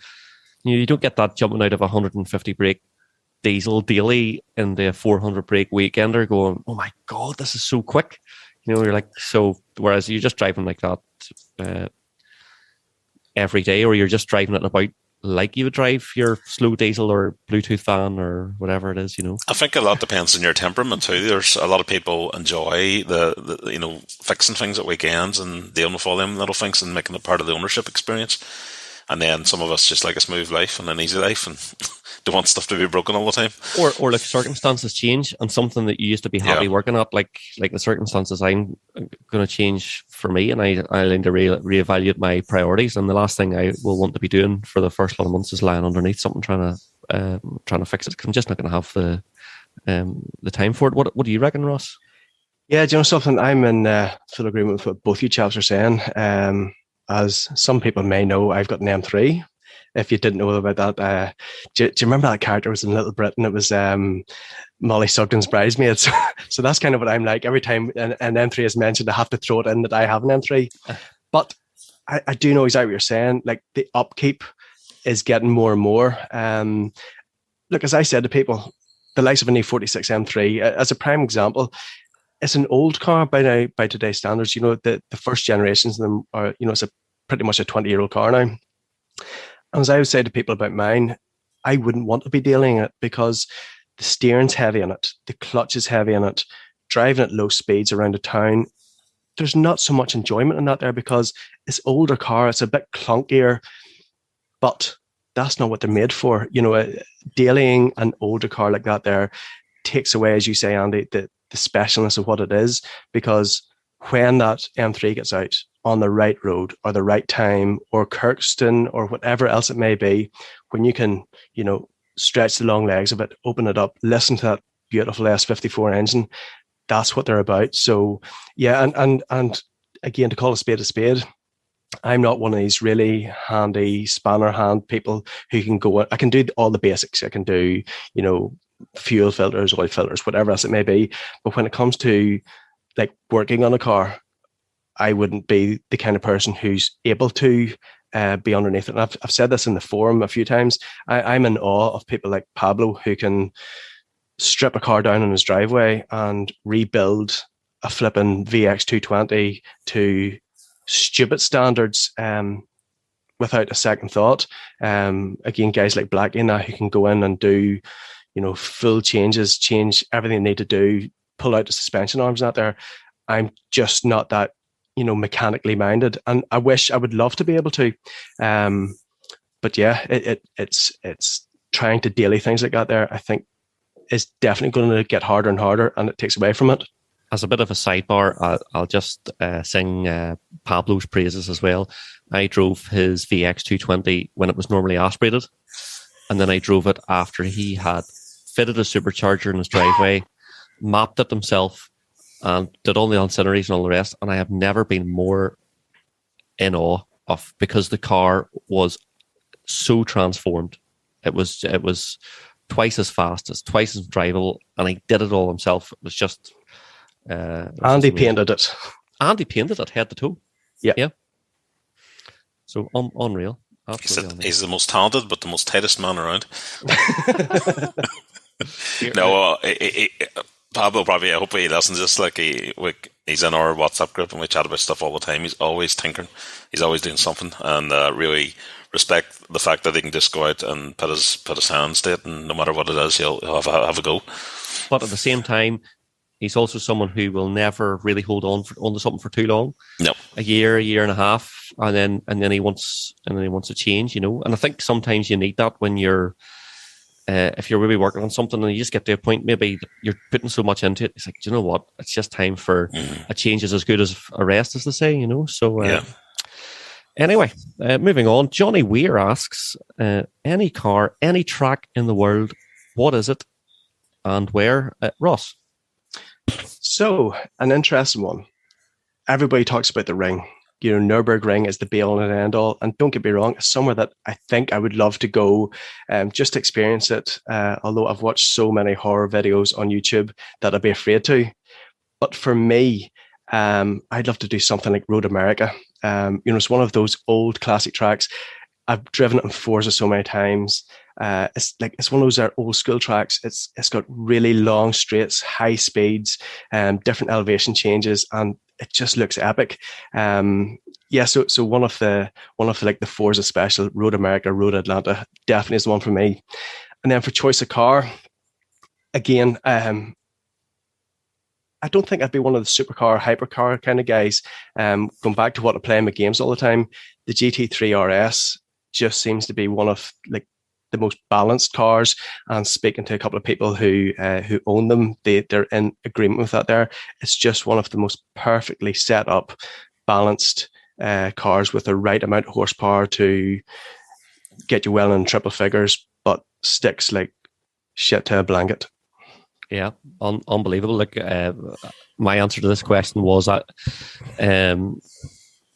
you don't get that jumping out of 150 brake diesel daily in the 400 brake weekender going, oh my God, this is so quick. You know, you're like, so, whereas you're just driving like that every day, or you're just driving it about like you would drive your slow diesel or Bluetooth van or whatever it is, you know. I think a lot depends on your temperament too. There's a lot of people enjoy the you know, fixing things at weekends and dealing with all them little things and making it part of the ownership experience. And then some of us just like a smooth life and an easy life and don't want stuff to be broken all the time. Or like circumstances change, and something that you used to be happy working at, like the circumstances I'm going to change for me, and I need to reevaluate my priorities. And the last thing I will want to be doing for the first lot of months is lying underneath something trying to fix it, because I'm just not going to have the time for it. What do you reckon, Ross? Yeah, do you know something? I'm in full agreement with what both you chaps are saying. As some people may know, I've got an M3. If you didn't know about that, do you remember that character was in Little Britain? It was Molly Sugden's Bridesmaids. So that's kind of what I'm like. Every time an M3 is mentioned, I have to throw it in that I have an M3. But I do know exactly what you're saying. Like, the upkeep is getting more and more. Look, as I said to people, the likes of an E46 M3, as a prime example, it's an old car by today's standards. You know, the first generations of them are, you know, it's pretty much a 20-year-old car now. And as I would say to people about mine, I wouldn't want to be dealing it, because the steering's heavy in it, the clutch is heavy in it, driving at low speeds around a town, there's not so much enjoyment in that there, because it's older car, it's a bit clunkier, but that's not what they're made for. You know, dailying an older car like that there takes away, as you say, Andy, the specialness of what it is, because when that M3 gets out on the right road or the right time, or Kirkstone or whatever else it may be, when you can, you know, stretch the long legs of it, open it up, listen to that beautiful S54 engine, that's what they're about. So yeah, and again, to call a spade, I'm not one of these really handy spanner hand people who can go, I can do all the basics. I can do, you know, fuel filters, oil filters, whatever else it may be. But when it comes to like working on a car, I wouldn't be the kind of person who's able to be underneath it. And I've said this in the forum a few times. I'm in awe of people like Pablo, who can strip a car down in his driveway and rebuild a flipping VX220 to stupid standards without a second thought. Again, guys like Blackie now, who can go in and do, you know, full changes, change everything they need to do, pull out the suspension arms out there. I'm just not that, you know, mechanically minded, and I would love to be able to. But yeah, it's trying to daily things like that there, I think, is definitely going to get harder and harder, and it takes away from it. As a bit of a sidebar, I'll just sing Pablo's praises as well. I drove his VX220 when it was normally aspirated, and then I drove it after he had fitted a supercharger in his driveway, mapped it himself, and did all the ancillaries and all the rest. And I have never been more in awe of, because the car was so transformed. It was twice as fast, as twice as drivable, and he did it all himself. It was just. Andy painted it. Andy painted it head to toe. Yeah. So unreal. Absolutely. He's the most talented, but the most tightest man around. No, Pablo probably, I hope he listens to this. Like he's in our WhatsApp group and we chat about stuff all the time. He's always tinkering. He's always doing something, and really respect the fact that he can just go out and put his hands to it, and no matter what it is, he'll have a go. But at the same time, he's also someone who will never really hold on to something for too long. No, a year and a half, and then he wants to change. And I think sometimes you need that when you're. If you're really working on something and you just get to a point, maybe you're putting so much into it, it's like, do you know what? It's just time for a change is as good as a rest, as they say, So, yeah. Anyway, moving on. Johnny Weir asks, any car, any track in the world, what is it and where? Ross? So, an interesting one. Everybody talks about the ring. Nürburgring is the be-all and end-all. And don't get me wrong, it's somewhere that I think I would love to go just to experience it, although I've watched so many horror videos on YouTube that I'd be afraid to. But for me, I'd love to do something like Road America. It's one of those old classic tracks. I've driven it in Forza so many times. It's one of those old school tracks. It's got really long straights, high speeds, different elevation changes, and it just looks epic. So one of the like the Forza special, Road America, Road Atlanta, definitely is the one for me. And then for choice of car, again, I don't think I'd be one of the supercar, hypercar kind of guys. Going back to what I play in my games all the time, the GT3 RS just seems to be one of like the most balanced cars. And speaking to a couple of people who own them, they're in agreement with that there. It's just one of the most perfectly set up, balanced cars with the right amount of horsepower to get you well in triple figures, but sticks like shit to a blanket. Yeah, unbelievable. Like my answer to this question was that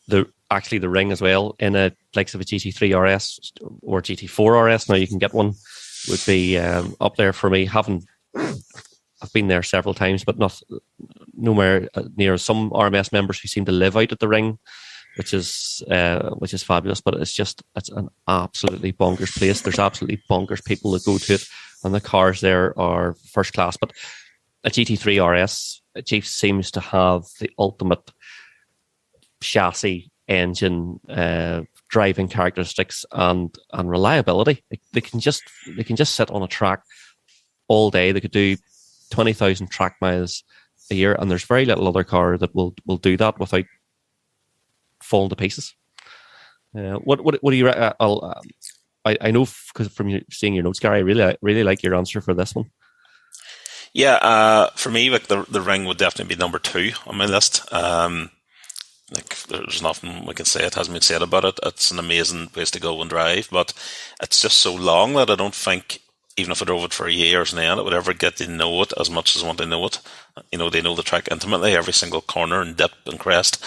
the ring as well in a likes of a GT3 RS or GT4 RS. Now you can get one, would be up there for me. I've been there several times, but nowhere near some RMS members who seem to live out at the ring, which is fabulous. But it's an absolutely bonkers place. There's absolutely bonkers people that go to it, and the cars there are first class. But a GT3 RS, Jeep seems to have the ultimate chassis, engine, driving characteristics, and reliability. They can just sit on a track all day. They could do 20,000 track miles a year, and there's very little other car that will do that without falling to pieces. What do you? I know because from seeing your notes, Gary, I really like your answer for this one. Yeah, for me, like the ring would definitely be number 2 on my list. Like there's nothing we can say it hasn't been said about it. It's an amazing place to go and drive, but it's just so long that I don't think, even if I drove it for years now, it would ever get to know it as much as I want to know it. They know the track intimately, every single corner and dip and crest.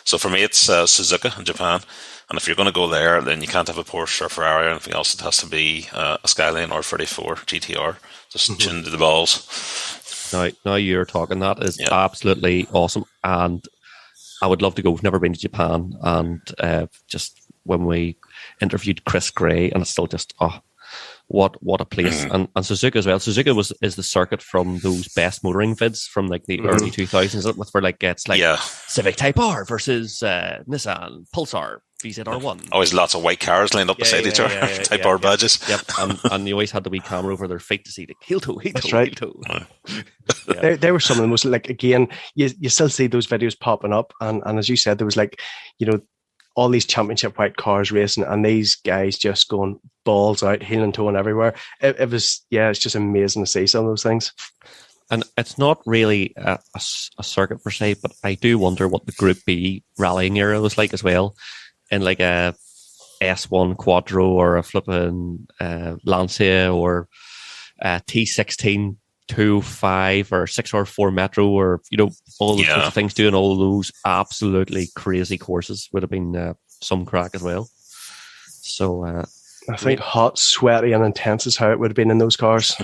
So for me, it's Suzuka in Japan. And if you're going to go there, then you can't have a Porsche or Ferrari or anything else. It has to be a Skyline R34 GTR. Just tuned to the balls. Now you're talking. That is absolutely awesome. And I would love to go. We've never been to Japan, and just when we interviewed Chris Gray, and it's still just what a place. And Suzuka as well. Suzuka is the circuit from those best motoring vids from like the early 2000s, where like it's like Civic Type R versus Nissan Pulsar VZR1. Always lots of white cars lined up beside each other, Type R badges. Yep, and you always had the wee camera over their feet to see the heel toe. That's right. They were some of the most, like, again, you still see those videos popping up, and as you said, there was like, all these championship white cars racing, and these guys just going balls out, heel and toe and everywhere. It was, it's just amazing to see some of those things. And it's not really a circuit per se, but I do wonder what the Group B rallying era was like as well. In like a S1 Quattro or a flipping Lancia or a T16 205 or 6R4 Metro or all those sorts of things, doing all those absolutely crazy courses would have been some crack as well. So I think hot, sweaty and intense is how it would have been in those cars.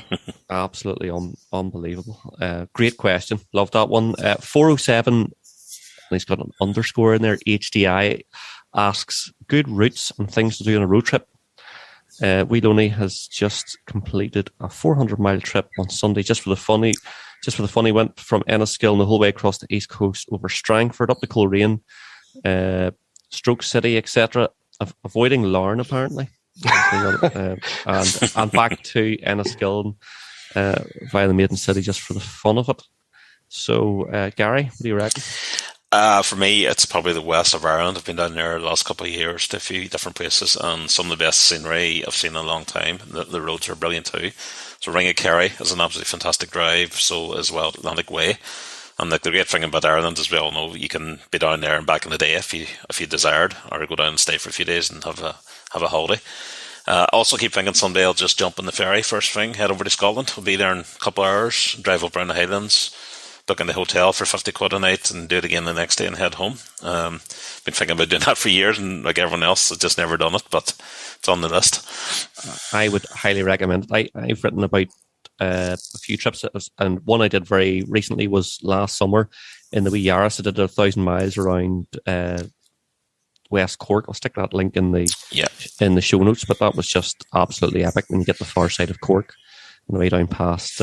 Absolutely unbelievable. Great question, love that one. 407, he's got an underscore in there, HDI asks good routes and things to do on a road trip. Wee Loney has just completed a 400-mile trip on Sunday just for the funny. He went from Enniskillen the whole way across the east coast, over Strangford, up to Coleraine, Stroke City, etc., avoiding Larne apparently, and back to Enniskillen via the Maiden City just for the fun of it. So, Gary, what do you reckon? For me, it's probably the west of Ireland. I've been down there the last couple of years to a few different places, and some of the best scenery I've seen in a long time. The roads are brilliant too. So Ring of Kerry is an absolutely fantastic drive, so as well Atlantic Way. And the great thing about Ireland, as we all know, you can be down there and back in the day if you desired, or go down and stay for a few days and have a holiday. Also keep thinking someday I'll just jump on the ferry first thing, head over to Scotland. We'll be there in a couple of hours, drive up around the Highlands, book in the hotel for 50 quid a night and do it again the next day and head home. Been thinking about doing that for years, and like everyone else, I've just never done it, but it's on the list. I would highly recommend it. I've written about a few trips, and one I did very recently was last summer in the wee Yaris. I did 1,000 miles around West Cork. I'll stick that link in the show notes, but that was just absolutely epic when you get the far side of Cork and the way down past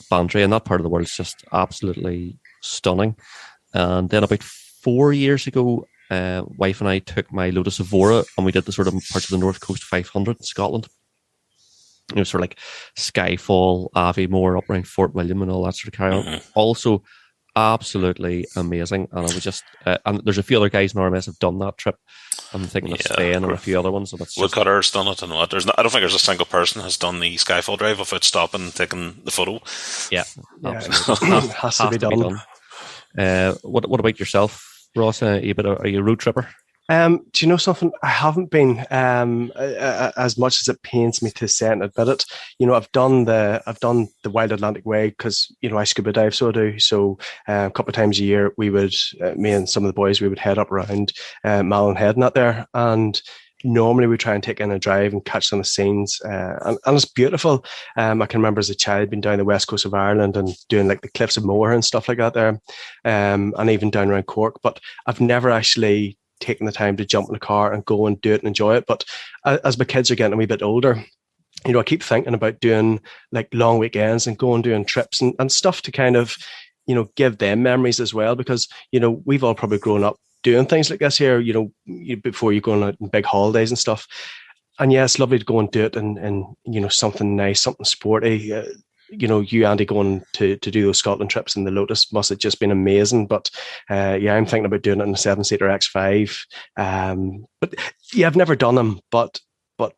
Bantry, and that part of the world is just absolutely stunning. And then about 4 years ago, wife and I took my Lotus Evora and we did the sort of parts of the North Coast 500 in Scotland. It was sort of like Skyfall, Aviemore, up around Fort William and all that sort of carry on. Mm-hmm. Also absolutely amazing. And I was just, and there's a few other guys in RMS have done that trip. I'm thinking of Spain and a few other ones. So Woodcutter's done it and what? I don't think there's a single person has done the Skyfall drive without stopping and taking the photo. Yeah, absolutely. It has to be done. What about yourself, Ross? Are you a road tripper? Do you know something? I haven't been as much as it pains me to say and admit it. You know, I've done the Wild Atlantic Way because I scuba dive, so I do. So a couple of times a year, we would me and some of the boys we would head up around Malin Head and that there, and normally we try and take in a drive and catch some of the scenes, and it's beautiful. I can remember as a child being down the west coast of Ireland and doing like the Cliffs of Moher and stuff like that there, and even down around Cork. But I've never actually taking the time to jump in the car and go and do it and enjoy it. But as my kids are getting a wee bit older, I keep thinking about doing like long weekends and going doing trips and stuff to kind of, give them memories as well, because, we've all probably grown up doing things like this here, before you go on big holidays and stuff. And yeah, it's lovely to go and do it and something nice, something sporty. You, Andy, going to do those Scotland trips in the Lotus must have just been amazing. But I'm thinking about doing it in a 7-seater X5. But yeah, I've never done them, but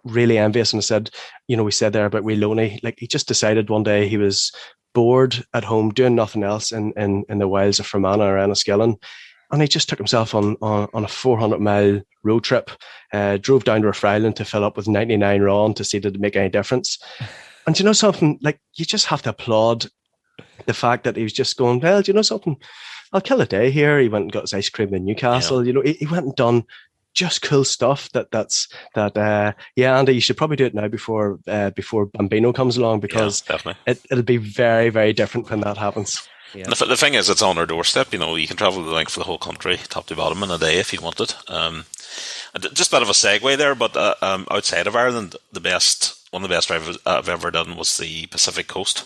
really envious. And I said, we said there about Wee Loney, like he just decided one day he was bored at home doing nothing else in the wilds of Fermanagh or Enniskillen. And he just took himself on a 400-mile road trip, drove down to Rathfriland to fill up with 99 Ron to see did it make any difference. And you know something, like you just have to applaud the fact that he was just going, well, you know something, I'll kill a day here. He went and got his ice cream in Newcastle. Yeah. He went and done just cool stuff Andy, you should probably do it now before Bambino comes along, because it'll be very, very different when that happens. Yeah. The thing is, it's on our doorstep. You can travel the length of the whole country, top to bottom, in a day if you wanted. Just a bit of a segue there, but outside of Ireland, one of the best drives I've ever done was the Pacific Coast.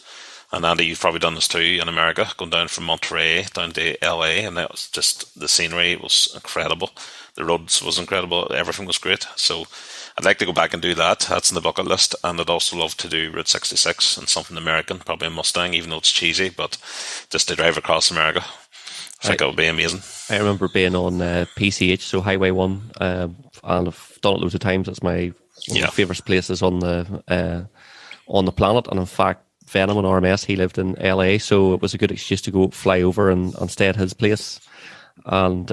And Andy, you've probably done this too in America, going down from Monterey down to LA, and that was just, the scenery was incredible. The roads was incredible. Everything was great. So I'd like to go back and do that. That's in the bucket list. And I'd also love to do Route 66 and something American, probably a Mustang, even though it's cheesy, but just to drive across America. I think it would be amazing. I remember being on PCH, so Highway 1, and I've done it loads of times. It's one of my favourite places on the planet. And in fact, Venom and RMS, he lived in LA, so it was a good excuse to go fly over and stay at his place and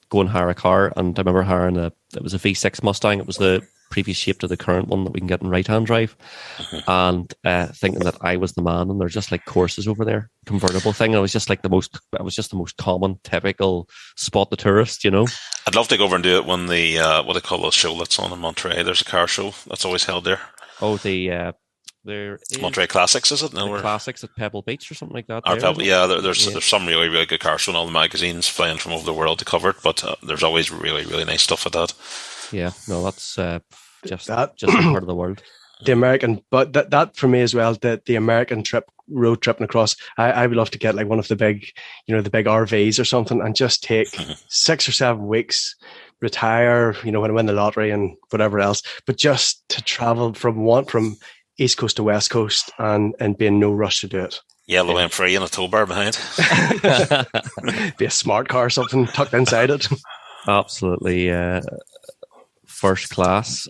go and hire a car. And I remember hiring it was a V6 Mustang. It was the previous shape to the current one that we can get in right-hand drive. And thinking that I was the man, and there's just like courses over there, convertible thing. And it was just the most common, typical spot the tourist, I'd love to go over and do it when the what they call a show that's on in Monterey. There's a car show that's always held there. Oh, the There is Monterey Classics, is it? No, Classics at Pebble Beach or something like that. There's some really, really good cars from all the magazines flying from over the world to cover it, but there's always really, really nice stuff at that. Yeah, no, that's just a part of the world. The American, but that for me as well, the American road tripping across, I would love to get like one of the big, the big RVs or something, and just take 6 or 7 weeks, retire, when I win the lottery and whatever else, but just to travel from East Coast to West Coast and be in no rush to do it. Yellow and free and a tow bar behind. Be a smart car or something tucked inside it. Absolutely first class.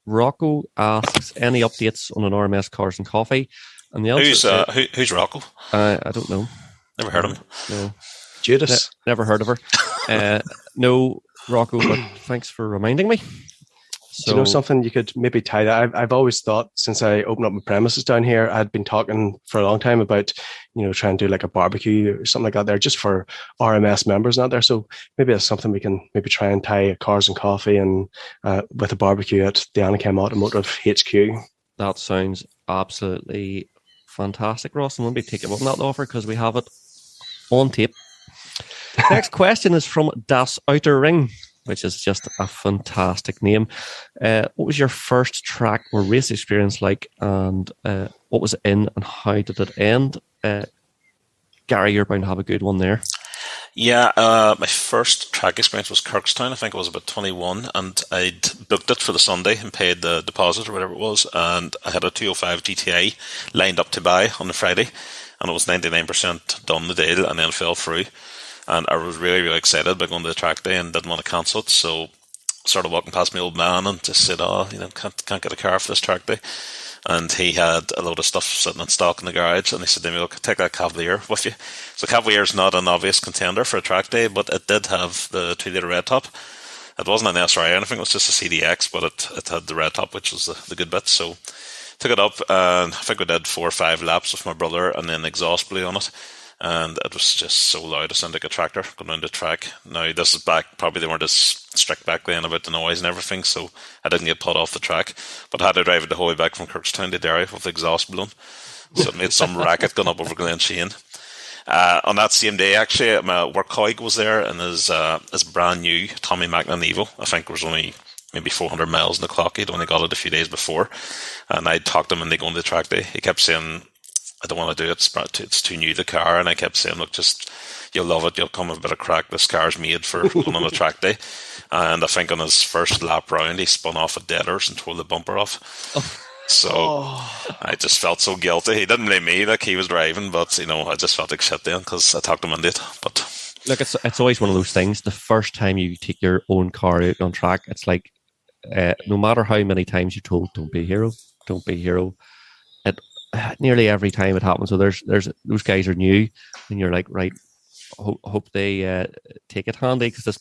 Rocco asks, any updates on an RMS Cars and Coffee? And the answer who's Rocco? I don't know. Never heard of him. No. Judas. Never heard of her. No, Rocco, but thanks for reminding me. So, do you know something? You could maybe tie that. I've always thought, since I opened up my premises down here, I'd been talking for a long time about, trying to do like a barbecue or something like that there, just for RMS members out there. So maybe that's something we can maybe try and tie Cars and Coffee and with a barbecue at the Anakim Automotive HQ. That sounds absolutely fantastic, Ross. I'm going to be taking up on that offer because we have it on tape. Next question is from Das Outer Ring, which is just a fantastic name. What was your first track or race experience like, and what was it in, and how did it end? Gary, you're bound to have a good one there. Yeah, my first track experience was Kirkstown. I think I was about 21, and I'd booked it for the Sunday and paid the deposit or whatever it was, and I had a 205 GTI lined up to buy on the Friday, and it was 99% done the deal, and then fell through. And I was really, really excited about going to the track day and didn't want to cancel it. So started walking past my old man and just said, can't get a car for this track day. And he had a load of stuff sitting in stock in the garage. And he said to me, look, take that Cavalier with you. So Cavalier's not an obvious contender for a track day, but it did have the 2-litre red top. It wasn't an SRI or anything, it was just a CDX, but it had the red top, which was the good bit. So took it up, and I think we did 4 or 5 laps with my brother, and then exhaust blew on it. And it was just so loud, it sounded like a tractor going down the track. Now, this is back, probably they weren't as strict back then about the noise and everything, so I didn't get put off the track. But I had to drive it the whole way back from Kirkstown to Derry with the exhaust blown. So it made some racket going up over Glen Shane. On that same day, actually, my work colleague was there, and his brand new Tommy Macklin Evo, I think, was only maybe 400 miles on the clock. He'd only got it a few days before. And I talked him into going to the track day. He kept saying, I don't want to do it, it's too new to the car. And I kept saying, look, just, you'll love it, you'll come with a bit of crack, this car's made for going on a track day. And I think on his first lap round, he spun off at deaders and tore the bumper off. I just felt so guilty. He didn't blame me, like he was driving, but I just felt like shit then because I talked him into it. But look, it's always one of those things. The first time you take your own car out on track, it's like no matter how many times you're told, don't be a hero, don't be a hero. Nearly every time it happens. So there's those guys are new, and you're like, right, hope they take it handy, because this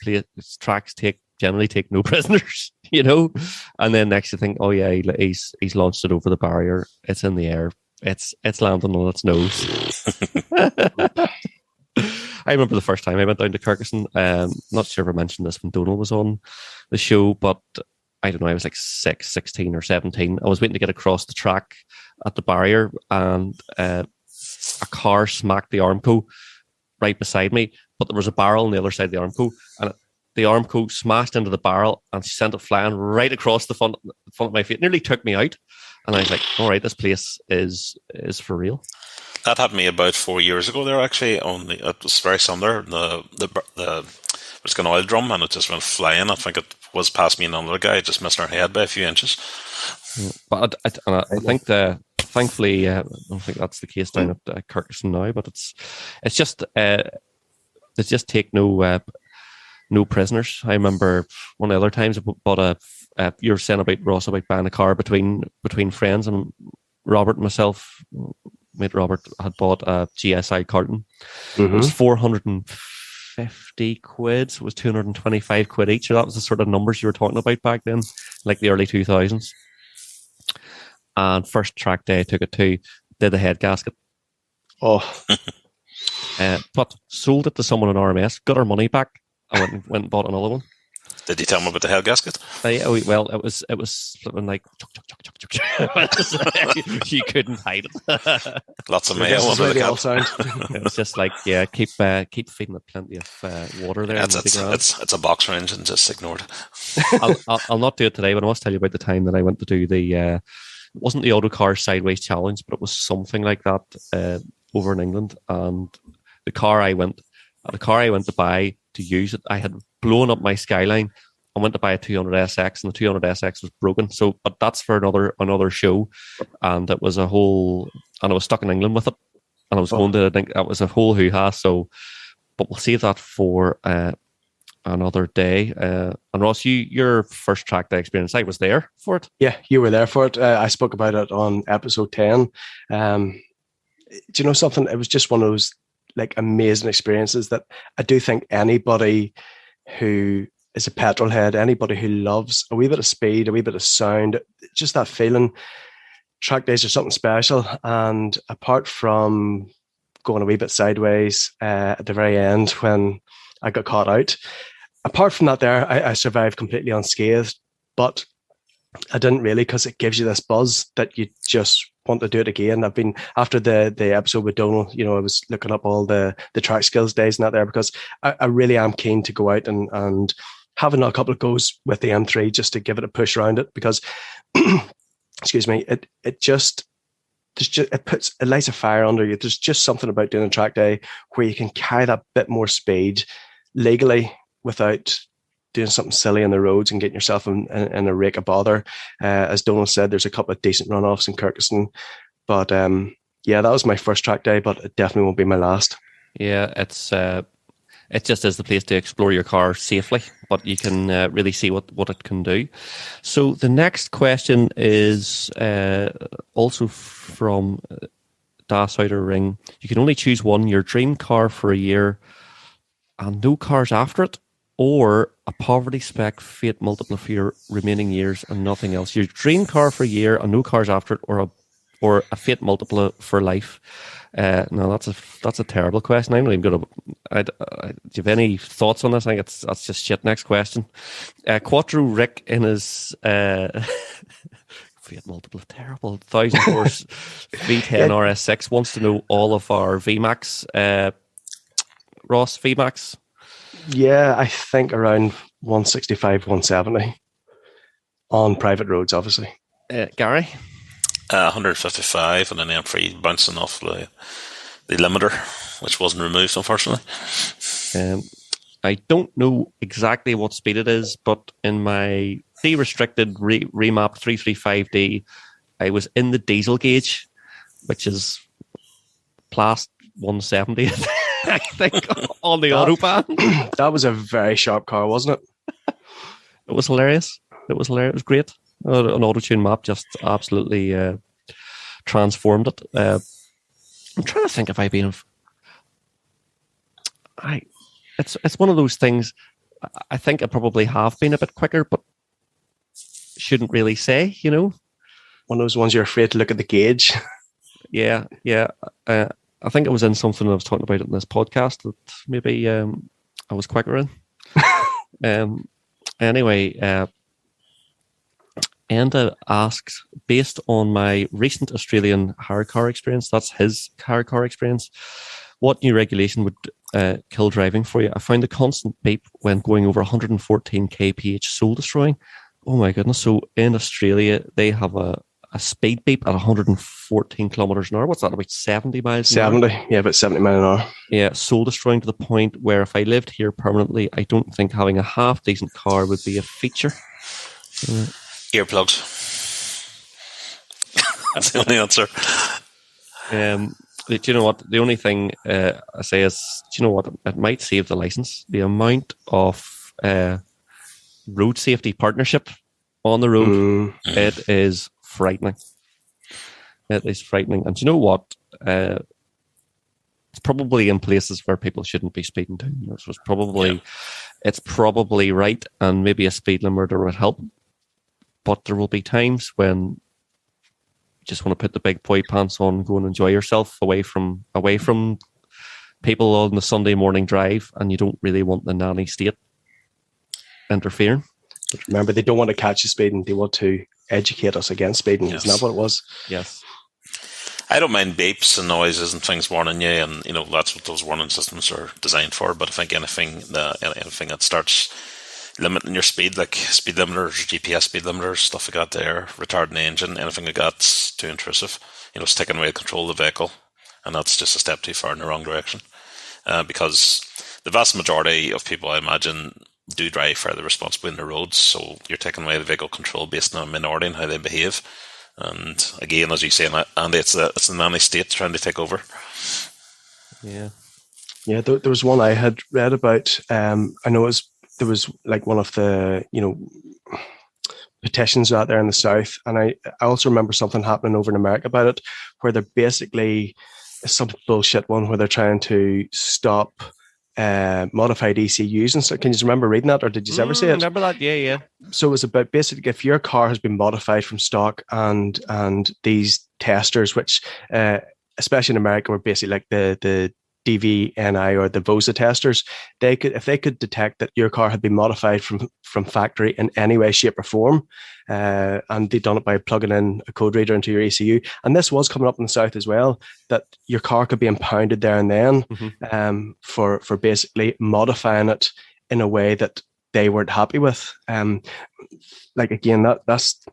tracks generally take no prisoners, And then next you think, oh yeah, he's launched it over the barrier. It's in the air. It's landing on its nose. I remember the first time I went down to Kirkuson. Not sure if I mentioned this when Donal was on the show, but I don't know, I was like 16 or 17. I was waiting to get across the track at the barrier, and a car smacked the Armco right beside me, but there was a barrel on the other side of the Armco, and the Armco smashed into the barrel and sent it flying right across the front of my feet. It nearly took me out, and I was like, all right, this place is for real. That happened to me about 4 years ago there, actually. It was very similar. It was an oil drum, and it just went flying. I think it was past me and another guy, just missing our head by a few inches. But I think thankfully, I don't think that's the case down at Kirkuson now. But it's just they just take no prisoners. I remember one of the other times I bought you were saying about Ross about buying a car between friends, and Robert and myself, mate Robert, had bought a GSI Carlton. It was 450 quid. So it was 225 quid each. So that was the sort of numbers you were talking about back then, like the early 2000s. And first track day I took it to, did the head gasket. But sold it to someone in RMS, got our money back, and went and bought another one. Did you tell them about the head gasket? Well, it was like chuck, chuck, chuck, chuck, You couldn't hide it. Lots of mayo under the cap. It was just like, yeah, keep feeding it plenty of water there. It's a box range and just ignore it. I'll not do it today, but I must tell you about the time that I went to do the, it wasn't the Autocar Sideways Challenge, but it was something like that over in England. And the car I went to buy to use it, I had blown up my Skyline. I went to buy a 200SX, and the 200SX was broken. So, but that's for another show, and it was and I was stuck in England with it, and I was going to. I think that was a whole hoo-ha. So, but we'll save that for another day. And Ross, your first track day experience, I was there for it. Yeah, you were there for it. I spoke about it on episode 10. Do you know something? It was just one of those like amazing experiences that I do think anybody who is a petrol head, anybody who loves a wee bit of speed, a wee bit of sound, just that feeling. Track days are something special. And apart from going a wee bit sideways at the very end when I got caught out, apart from that there, I survived completely unscathed. But I didn't really, because it gives you this buzz that you just want to do it again. I've been, after the episode with Donal, I was looking up all the track skills days and that there, because I really am keen to go out and having a couple of goes with the M3 just to give it a push around it, because excuse me, it lights a fire under you. There's just something about doing a track day where you can carry that bit more speed legally without doing something silly on the roads and getting yourself in a rake of bother. As Donal said, there's a couple of decent runoffs in Kirkeston, but yeah, that was my first track day, but it definitely won't be my last. Yeah, it just is the place to explore your car safely, but you can really see what it can do. So the next question is also from Das Outer Ring. You can only choose one, your dream car for a year and no cars after it, or a poverty spec Fiat Multipla for your remaining years and nothing else. Your dream car for a year and no cars after it, or a Fiat Multipla for life. No, that's a terrible question. I'm not even going to. Do you have any thoughts on this? I think that's just shit. Next question. Quattro Rick in his Fiat Multipla, terrible 1,000 horse V10 RS6 wants to know all of our VMAX. Ross, VMAX. Yeah, I think around 165, 170 on private roads, obviously. Gary? 155 and an M3 bouncing off the limiter, which wasn't removed, unfortunately. I don't know exactly what speed it is, but in my D-restricted remap 335D, I was in the diesel gauge, which is plus 170, I think, on the Autobahn. That was a very sharp car, wasn't it? It was hilarious. It was great. An auto-tune map just absolutely transformed it. I'm trying to think if I've been... It's one of those things. I think I probably have been a bit quicker, but shouldn't really say, One of those ones you're afraid to look at the gauge. Yeah. I think it was in something I was talking about in this podcast that maybe I was quicker in. Anyway, Enda asks, based on my recent Australian hire car experience, that's his hire car experience, what new regulation would kill driving for you? I found the constant beep when going over 114 kph soul destroying. Oh my goodness. So in Australia, they have a speed beep at 114 kilometers an hour. What's that, about 70 miles an hour? 70, yeah, about 70 miles an hour. Yeah, soul destroying to the point where if I lived here permanently, I don't think having a half decent car would be a feature. Earplugs. That's the only answer. Do you know what? The only thing I say is, do you know what? It might save the license. The amount of road safety partnership on the road, it is frightening. It is frightening. And do you know what? It's probably in places where people shouldn't be speeding to. It's probably right, and maybe a speed limiter would help. But there will be times when you just want to put the big boy pants on and go and enjoy yourself away from people on the Sunday morning drive, and you don't really want the nanny state interfering. But remember, they don't want to catch you speeding. They want to educate us against speeding. Isn't that what it was? Yes. I don't mind beeps and noises and things warning you, and that's what those warning systems are designed for. But I think anything that starts limiting your speed, like speed limiters, GPS speed limiters, stuff like that, there, retarding the engine, anything like that's too intrusive. It's taking away control of the vehicle, and that's just a step too far in the wrong direction. Because the vast majority of people, I imagine, do drive fairly responsibly in the roads, so you're taking away the vehicle control based on a minority and how they behave. And again, as you say, Andy, it's the nanny state trying to take over. Yeah. There was one I had read about. I know there was like one of the petitions out there in the South, and I also remember something happening over in America about it, where they're basically some bullshit one where they're trying to stop modified ECUs and stuff. Can you remember reading that, or did you ever see it? Remember that? Yeah. So it was about basically if your car has been modified from stock, and these testers, which especially in America were basically like the DVNI or the VOSA testers, if they could detect that your car had been modified from factory in any way, shape, or form, and they'd done it by plugging in a code reader into your ECU. And this was coming up in the South as well, that your car could be impounded there and then, for basically modifying it in a way that they weren't happy with. Like again, that's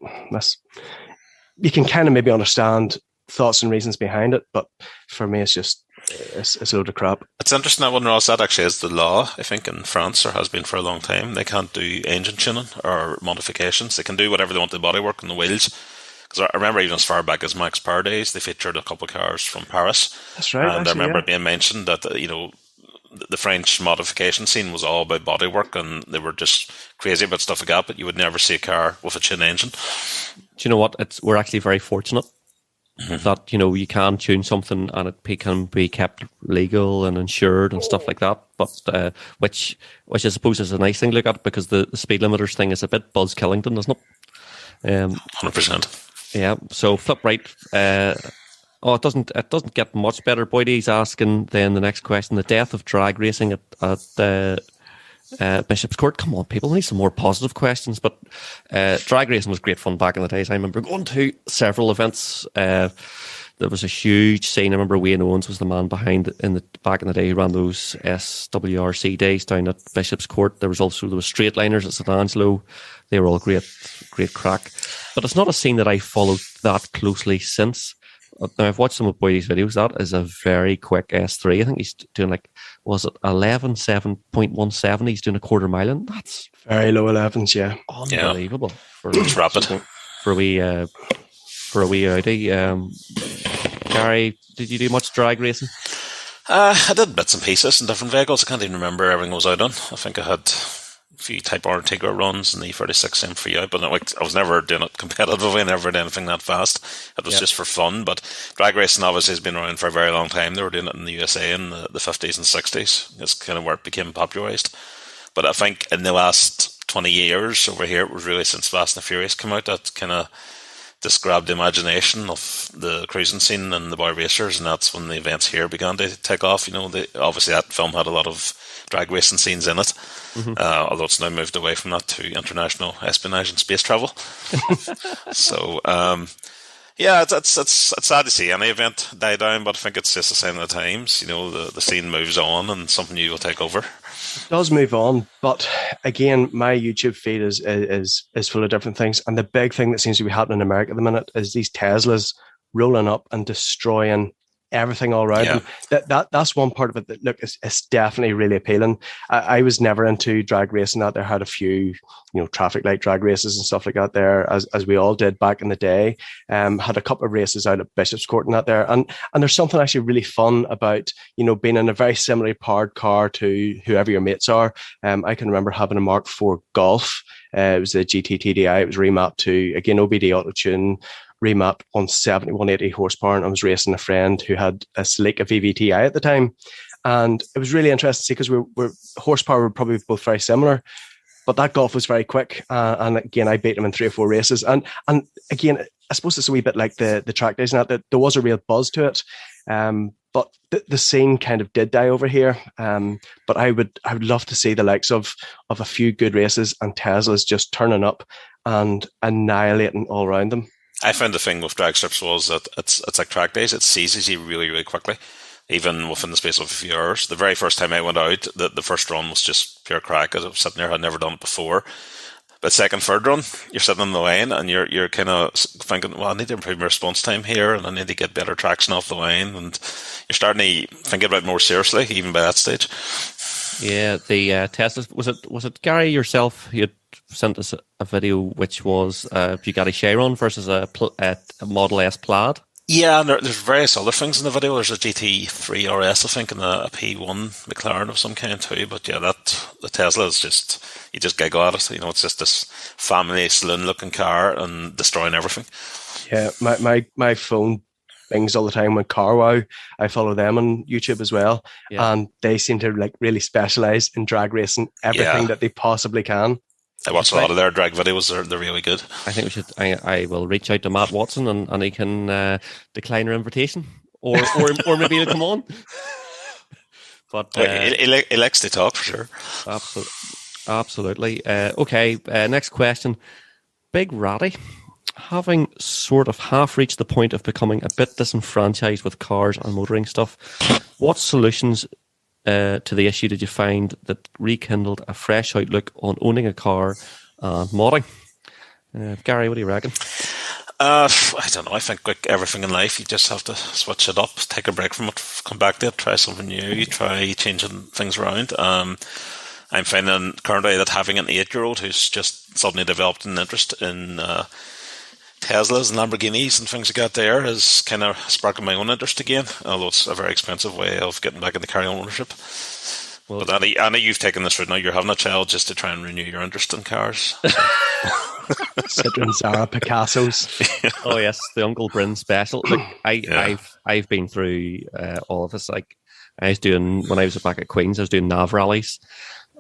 you can kind of maybe understand thoughts and reasons behind it, but for me, it's just it's a load of crap. It's interesting that one, Ross. That actually is the law, I think, in France, or has been for a long time. They can't do engine tuning or modifications. They can do whatever they want to the bodywork and the wheels. Because I remember even as far back as Max Power days, they featured a couple of cars from Paris. That's right. And I remember it being mentioned that the French modification scene was all about bodywork, and they were just crazy about stuff like that. But you would never see a car with a twin engine. Do you know what? We're actually very fortunate. That you can tune something and it can be kept legal and insured and stuff like that, but which I suppose is a nice thing to look at, because the speed limiters thing is a bit Buzz Killington, isn't it? 100%. Yeah. So flip right. It doesn't get much better. Boydie's asking then the next question: the death of drag racing at Bishop's Court. Come on, people, need some more positive questions. But drag racing was great fun back in the days. I remember going to several events. There was a huge scene. I remember Wayne Owens was the man behind back in the day. He ran those SWRC days down at Bishop's Court. There was straight liners at St Angelo. They were all great crack. But it's not a scene that I followed that closely since. Now, I've watched some of Boydie's videos. That is a very quick S3. I think he's doing 11.7 He's doing a quarter mile, and that's very low 11s. Yeah, unbelievable. It's rapid for a wee Audi. Gary, did you do much drag racing? I did bits and pieces in different vehicles. I can't even remember everything I was out on. I think I had a few Type R Integra runs in the E36 M3 out, but I was never doing it competitively, never did anything that fast. It was just for fun. But drag racing obviously has been around for a very long time. They were doing it in the USA in the 50s and 60s. It's kind of where it became popularised. But I think in the last 20 years over here, it was really since Fast and the Furious came out that kind of just grabbed the imagination of the cruising scene and the boy racers, and that's when the events here began to take off. Obviously that film had a lot of drag racing scenes in it, although it's now moved away from that to international espionage and space travel. So, it's sad to see any event die down, but I think it's just a sign of the times. The scene moves on and something new will take over. It does move on, but again, my YouTube feed is full of different things, and the big thing that seems to be happening in America at the minute is these Teslas rolling up and destroying everything all around. Yeah. That's one part of it that, look, it's definitely really appealing. I was never into drag racing. There had a few, traffic light drag races and stuff like that there, as we all did back in the day. Had a couple of races out at Bishop's Court and that there. And there's something actually really fun about, being in a very similarly powered car to whoever your mates are. I can remember having a Mark IV Golf. It was a GT TDI. It was remapped to, again, OBD auto tune, remapped 170, 180 horsepower, and I was racing a friend who had a Celica VVTi at the time. And it was really interesting to see, because we're horsepower were probably both very similar, but that Golf was very quick. And again, I beat him in 3 or 4 races. And again, I suppose it's a wee bit like the track days and that there was a real buzz to it. but the scene kind of did die over here. But I would love to see the likes of a few good races and Teslas just turning up and annihilating all around them. I found the thing with drag strips was that it's like track days. It seizes you really, really quickly, even within the space of a few hours. The very first time I went out, the first run was just pure crack. I was sitting there, I'd never done it before. But second, third run, you're sitting on the line and you're kind of thinking, well, I need to improve my response time here and I need to get better traction off the line. And you're starting to think about it more seriously, even by that stage. Yeah, the Teslas, was it Gary yourself who had sent us a video which was Bugatti Chiron versus a Model S Plaid? Yeah, and there's various other things in the video. There's a GT3 RS, I think, and a P1 McLaren of some kind too. But yeah, the Tesla is just, you just giggle at it. You know, it's just this family saloon-looking car and destroying everything. Yeah, my phone bings all the time with CarWow. I follow them on YouTube as well, and they seem to like really specialize in drag racing everything that they possibly can. I watch a lot of their drag videos. They're really good. I think we should. I will reach out to Matt Watson and he can decline our invitation, or maybe he'll come on. But he likes to talk for sure. Absolutely. Okay. Next question. Big Ratty, having sort of half reached the point of becoming a bit disenfranchised with cars and motoring stuff, what solutions to the issue did you find that rekindled a fresh outlook on owning a car and modding? Gary, what do you reckon? I don't know. I think like everything in life, you just have to switch it up, take a break from it, come back to it, try something new, try changing things around. I'm finding currently that having an 8-year-old who's just suddenly developed an interest in Teslas and Lamborghinis and things like that there is kind of sparking my own interest again, although it's a very expensive way of getting back into car ownership. Well, but Annie, you've taken this route now. You're having a child just to try and renew your interest in cars. Citroen, Zara, Picassos. Oh yes, the Uncle Bryn special. Look, I've been through all of this. Like I was doing when I was back at Queen's, I was doing nav rallies,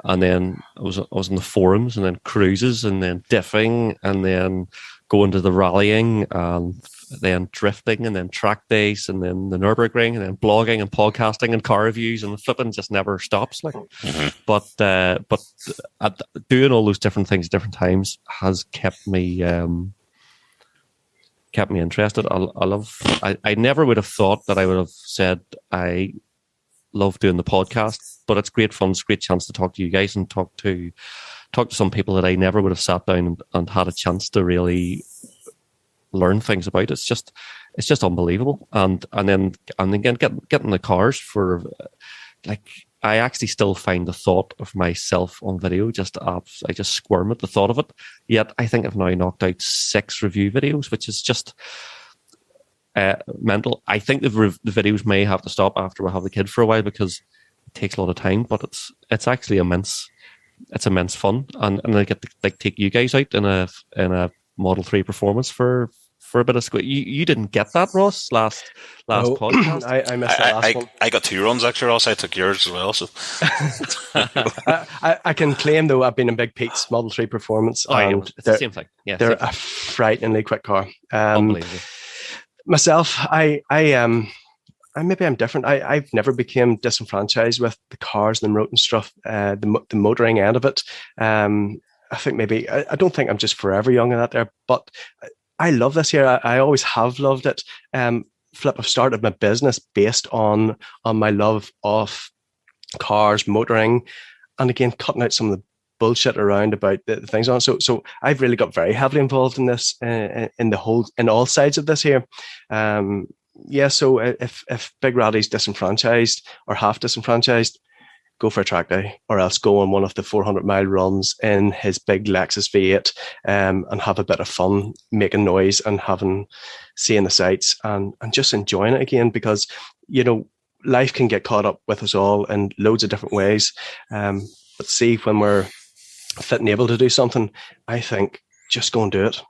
and then I was in the forums, and then cruises, and then diffing, and then going to the rallying, and then drifting, and then track days, and then the Nürburgring, and then blogging and podcasting and car reviews, and the flipping just never stops. Like, but doing all those different things at different times has kept me interested. I never would have thought that I would have said I love doing the podcast, but it's great fun. It's a great chance to talk to you guys and talk to some people that I never would have sat down and had a chance to really learn things about. It's just unbelievable. And then again, getting the cars for like, I actually still find the thought of myself on video I just squirm at the thought of it. Yet I think I've now knocked out 6 review videos, which is just mental. I think the videos may have to stop after we have the kid for a while because it takes a lot of time, but it's actually immense. It's immense fun, and I get to like take you guys out in a Model 3 performance for a bit of squid. You didn't get that, Ross, last podcast. I missed that last one. I got 2 runs actually, Ross. I took yours as well. So I can claim though I've been in Big Pete's Model 3 performance. And it's the same thing. Yeah, they're a frighteningly quick car. Unbelievable. Myself, maybe I'm different. I've never became disenfranchised with the cars and the road and stuff, the motoring end of it. I think maybe, I don't think I'm just forever young in that there, but I love this here. I always have loved it. I've started my business based on my love of cars, motoring, and again, cutting out some of the bullshit around about the things on. So I've really got very heavily involved in this, in all sides of this here. So if Big Ratty's disenfranchised or half disenfranchised, go for a track day, or else go on one of the 400-mile runs in his big Lexus V8 and have a bit of fun, making noise and seeing the sights and just enjoying it again, because, you know, life can get caught up with us all in loads of different ways. But see, when we're fit and able to do something, I think just go and do it.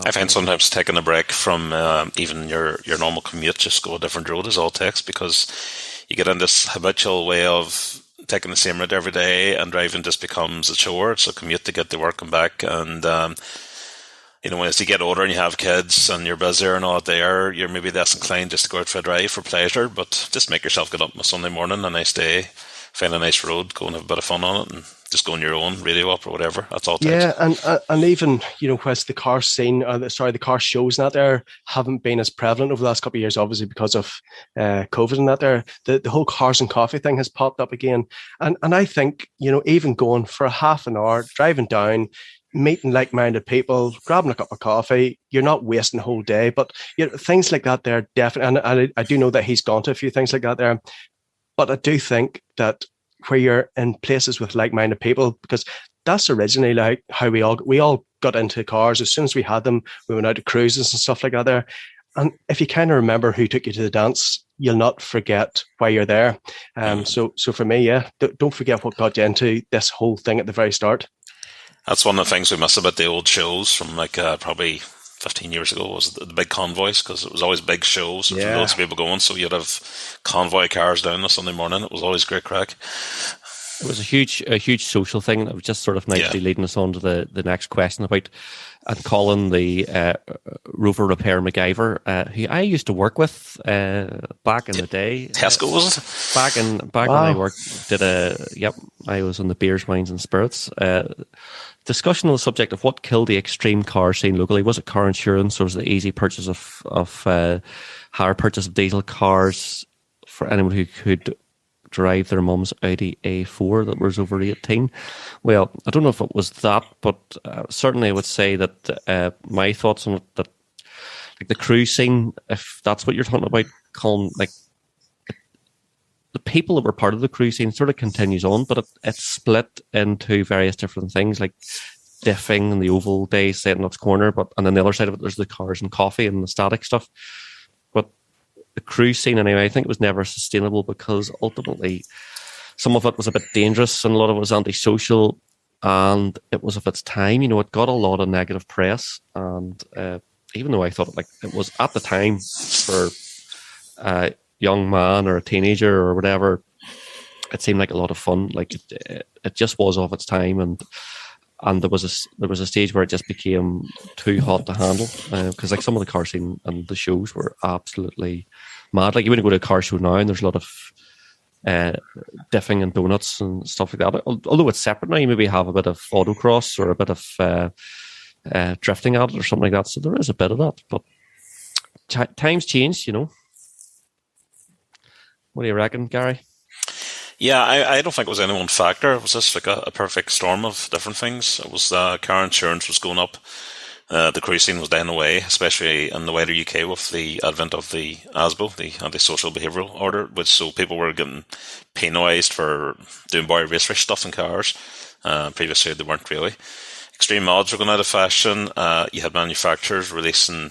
I find sometimes taking a break from even your normal commute, just go a different road is all it takes, because you get in this habitual way of taking the same route every day, and driving just becomes a chore. It's a commute to get to work and back. And as you get older and you have kids and you're busier and all that there, you're maybe less inclined just to go out for a drive for pleasure, but just make yourself get up on a Sunday morning, a nice day, find a nice road, go and have a bit of fun on it, and just go on your own, radio up or whatever. That's all. Yeah, and even whilst the car scene, the car shows and that there haven't been as prevalent over the last couple of years, obviously because of COVID and that there, the whole cars and coffee thing has popped up again, and I think even going for a half an hour, driving down, meeting like-minded people, grabbing a cup of coffee, you're not wasting the whole day. But things like that there definitely, and I do know that he's gone to a few things like that there. But I do think that where you're in places with like-minded people, because that's originally like how we all got into cars. As soon as we had them, we went out to cruises and stuff like that there. And if you kind of remember who took you to the dance, you'll not forget why you're there. So for me, yeah, don't forget what got you into this whole thing at the very start. That's one of the things we miss about the old shows from probably 15 years ago, was the big convoys, because it was always big shows. So there were loads of people going, so you'd have convoy cars down on a Sunday morning. It was always great crack. It was a huge social thing. That was just sort of nicely leading us on to the next question about, and Colin, the Rover Repair MacGyver, who I used to work with back in the day. Tesco, was it? Back when I worked, I was on the beers, wines and spirits. Discussion on the subject of what killed the extreme car scene locally. Was it car insurance, or was it the easy purchase of hire purchase of diesel cars for anyone who could drive their mum's Audi A4 that was over 18? Well, I don't know if it was that, but certainly I would say that my thoughts on it, that like the cruise scene, if that's what you're talking about, Colin, like the people that were part of the cruise scene sort of continues on, but it's split into various different things, like diffing and the oval days, St. Nuts Corner, and on the other side of it, there's the cars and coffee and the static stuff. But the cruise scene, anyway, I think it was never sustainable, because ultimately some of it was a bit dangerous and a lot of it was antisocial, and it was of its time. It got a lot of negative press, and even though I thought it was at the time for a young man or a teenager or whatever, it seemed like a lot of fun. Like it just was of its time, and there was a stage where it just became too hot to handle, because some of the car scene and the shows were absolutely mad. Like you wouldn't go to a car show now and there's a lot of diffing and donuts and stuff like that. Although it's separate now, you maybe have a bit of autocross or a bit of drifting at it or something like that. So there is a bit of that, but times changed, What do you reckon, Gary? Yeah, I don't think it was any one factor. It was just like a perfect storm of different things. It was car insurance was going up. The cruise scene was dying away, especially in the wider UK with the advent of the ASBO, the Antisocial Behavioural Order, so people were getting penalised for doing boy race stuff in cars. Previously, they weren't really. Extreme mods were going out of fashion. You had manufacturers releasing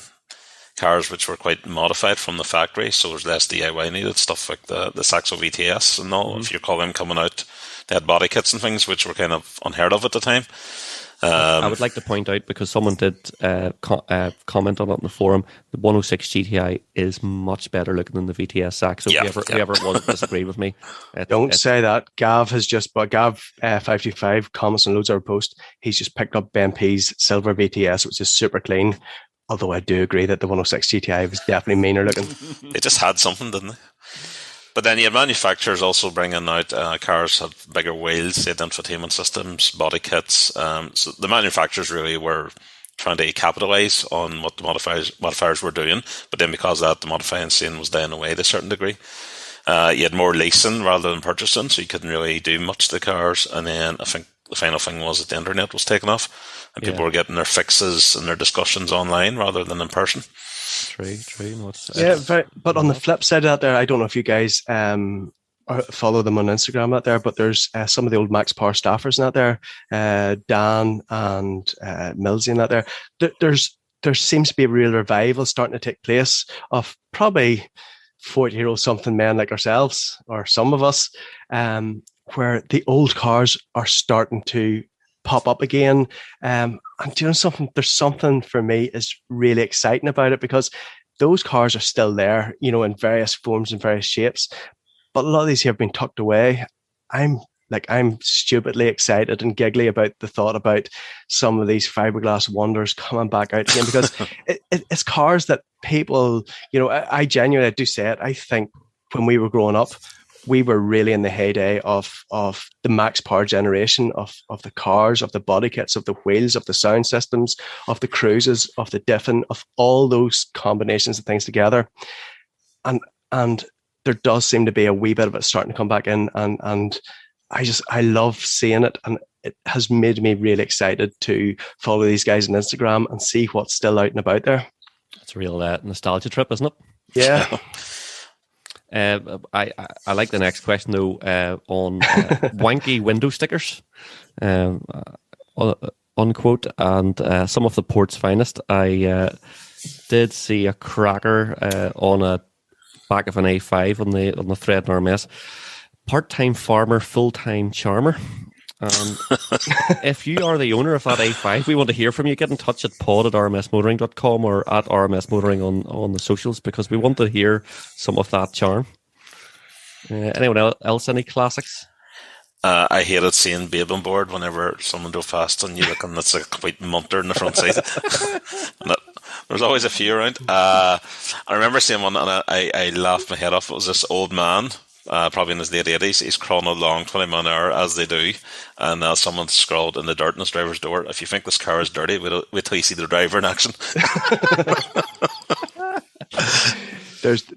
cars which were quite modified from the factory, so there's less DIY needed, stuff like the Saxo VTS and all. If you recall them coming out, they had body kits and things which were kind of unheard of at the time. I would like to point out, because someone did comment on it in the forum, the 106 GTI is much better looking than the VTS Saxo. Whoever it was disagreed with me. Don't say that. Gav 525 comments and loads of our posts. He's just picked up Ben P's silver VTS, which is super clean. Although I do agree that the 106 GTI was definitely meaner looking. They just had something, didn't they? But then you had manufacturers also bringing out cars have bigger wheels, they had infotainment systems, body kits. So the manufacturers really were trying to capitalise on what the modifiers were doing. But then because of that, the modifying scene was dying away to a certain degree. You had more leasing rather than purchasing, so you couldn't really do much to the cars. And then I think the final thing was that the internet was taken off, and people were getting their fixes and their discussions online rather than in person. True. But on the flip side of that there, I don't know if you guys follow them on Instagram out there, but there's some of the old Max Power staffers out there, Dan and Millsy out there. There seems to be a real revival starting to take place of probably 40-year-old something men like ourselves, or some of us, where the old cars are starting to pop up again. And doing something, there's something for me is really exciting about it, because those cars are still there, in various forms and various shapes. But a lot of these here have been tucked away. I'm like I'm stupidly excited and giggly about the thought about some of these fiberglass wonders coming back out again, because it's cars that people, I genuinely do say it. I think when we were growing up, we were really in the heyday of the max power generation of the cars, of the body kits, of the wheels, of the sound systems, of the cruises, of the diffing, of all those combinations of things together. And there does seem to be a wee bit of it starting to come back in, and I love seeing it, and it has made me really excited to follow these guys on Instagram and see what's still out and about there. It's a real nostalgia trip, isn't it? Yeah. I like the next question though, on wanky window stickers, unquote, and some of the port's finest. I did see a cracker on a back of an A5 on the thread in RMS. Part-time farmer, full-time charmer. If you are the owner of that A5, we want to hear from you. Get in touch at pod@rmsmotoring.com or at RMS Motoring on the socials, because we want to hear some of that charm. Anyone else, any classics? I hated seeing Babe on board whenever someone drove fast and you look, and it's a complete munter in the front seat. There's always a few around. I remember seeing one, and I laughed my head off. It was this old man, probably in his late 80s. He's crawling along 20 miles an hour, as they do, and someone scrawled in the dirt in his driver's door, "If you think this car is dirty, wait till you see the driver in action."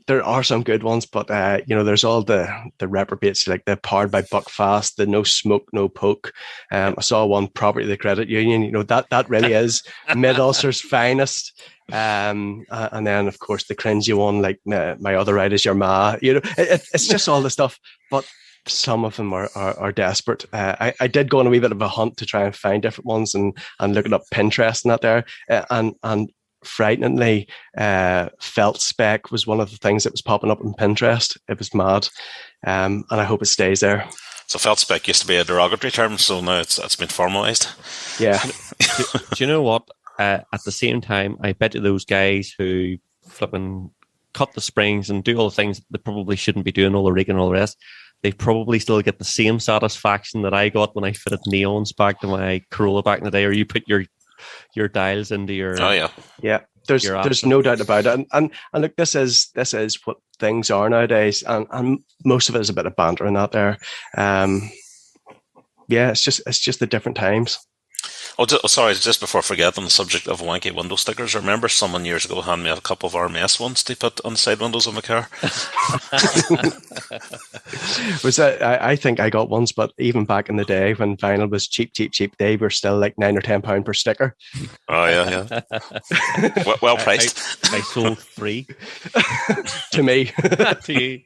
There are some good ones, but there's all the reprobates, like the powered by Buckfast, the no smoke, no poke. I saw one, property of the credit union. That really is mid-Ulster's finest. And then of course the cringy one, like my other ride is your ma. It's just all the stuff, but some of them are desperate. I did go on a wee bit of a hunt to try and find different ones and looking up Pinterest and that there, and frighteningly, felt spec was one of the things that was popping up on Pinterest. It was mad, and I hope it stays there. So felt spec used to be a derogatory term, so now it's been formalised. Yeah. Do you know what? At the same time, I bet you those guys who flipping cut the springs and do all the things they probably shouldn't be doing, all the rigging and all the rest, they probably still get the same satisfaction that I got when I fitted neons back to my Corolla back in the day, or you put your dials into your... Oh, yeah. There's no doubt about it. And look, this is what things are nowadays, and most of it is a bit of bantering out there. It's just the different times. Sorry, just before I forget, on the subject of wanky window stickers, I remember someone years ago handed me a couple of RMS ones to put on the side windows of my car. I think I got ones, but even back in the day when vinyl was cheap, they were still like £9 or £10 per sticker. Oh, yeah. well priced. I sold free. To me. To you.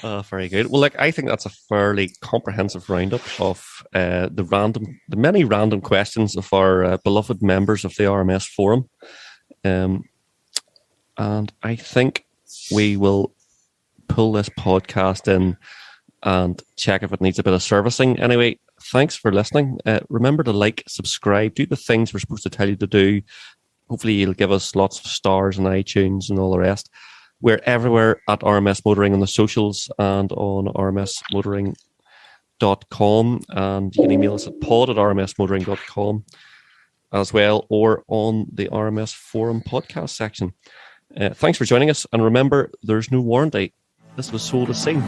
Oh, very good. Well, I think that's a fairly comprehensive roundup of the many random questions of our beloved members of the RMS Forum. And I think we will pull this podcast in and check if it needs a bit of servicing. Anyway, thanks for listening. Remember to like, subscribe, do the things we're supposed to tell you to do. Hopefully you'll give us lots of stars on iTunes and all the rest. We're everywhere at RMS Motoring on the socials and on rmsmotoring.com. And you can email us at pod@rmsmotoring.com as well, or on the RMS Forum podcast section. Thanks for joining us. And remember, there's no warranty. This was sold as seen.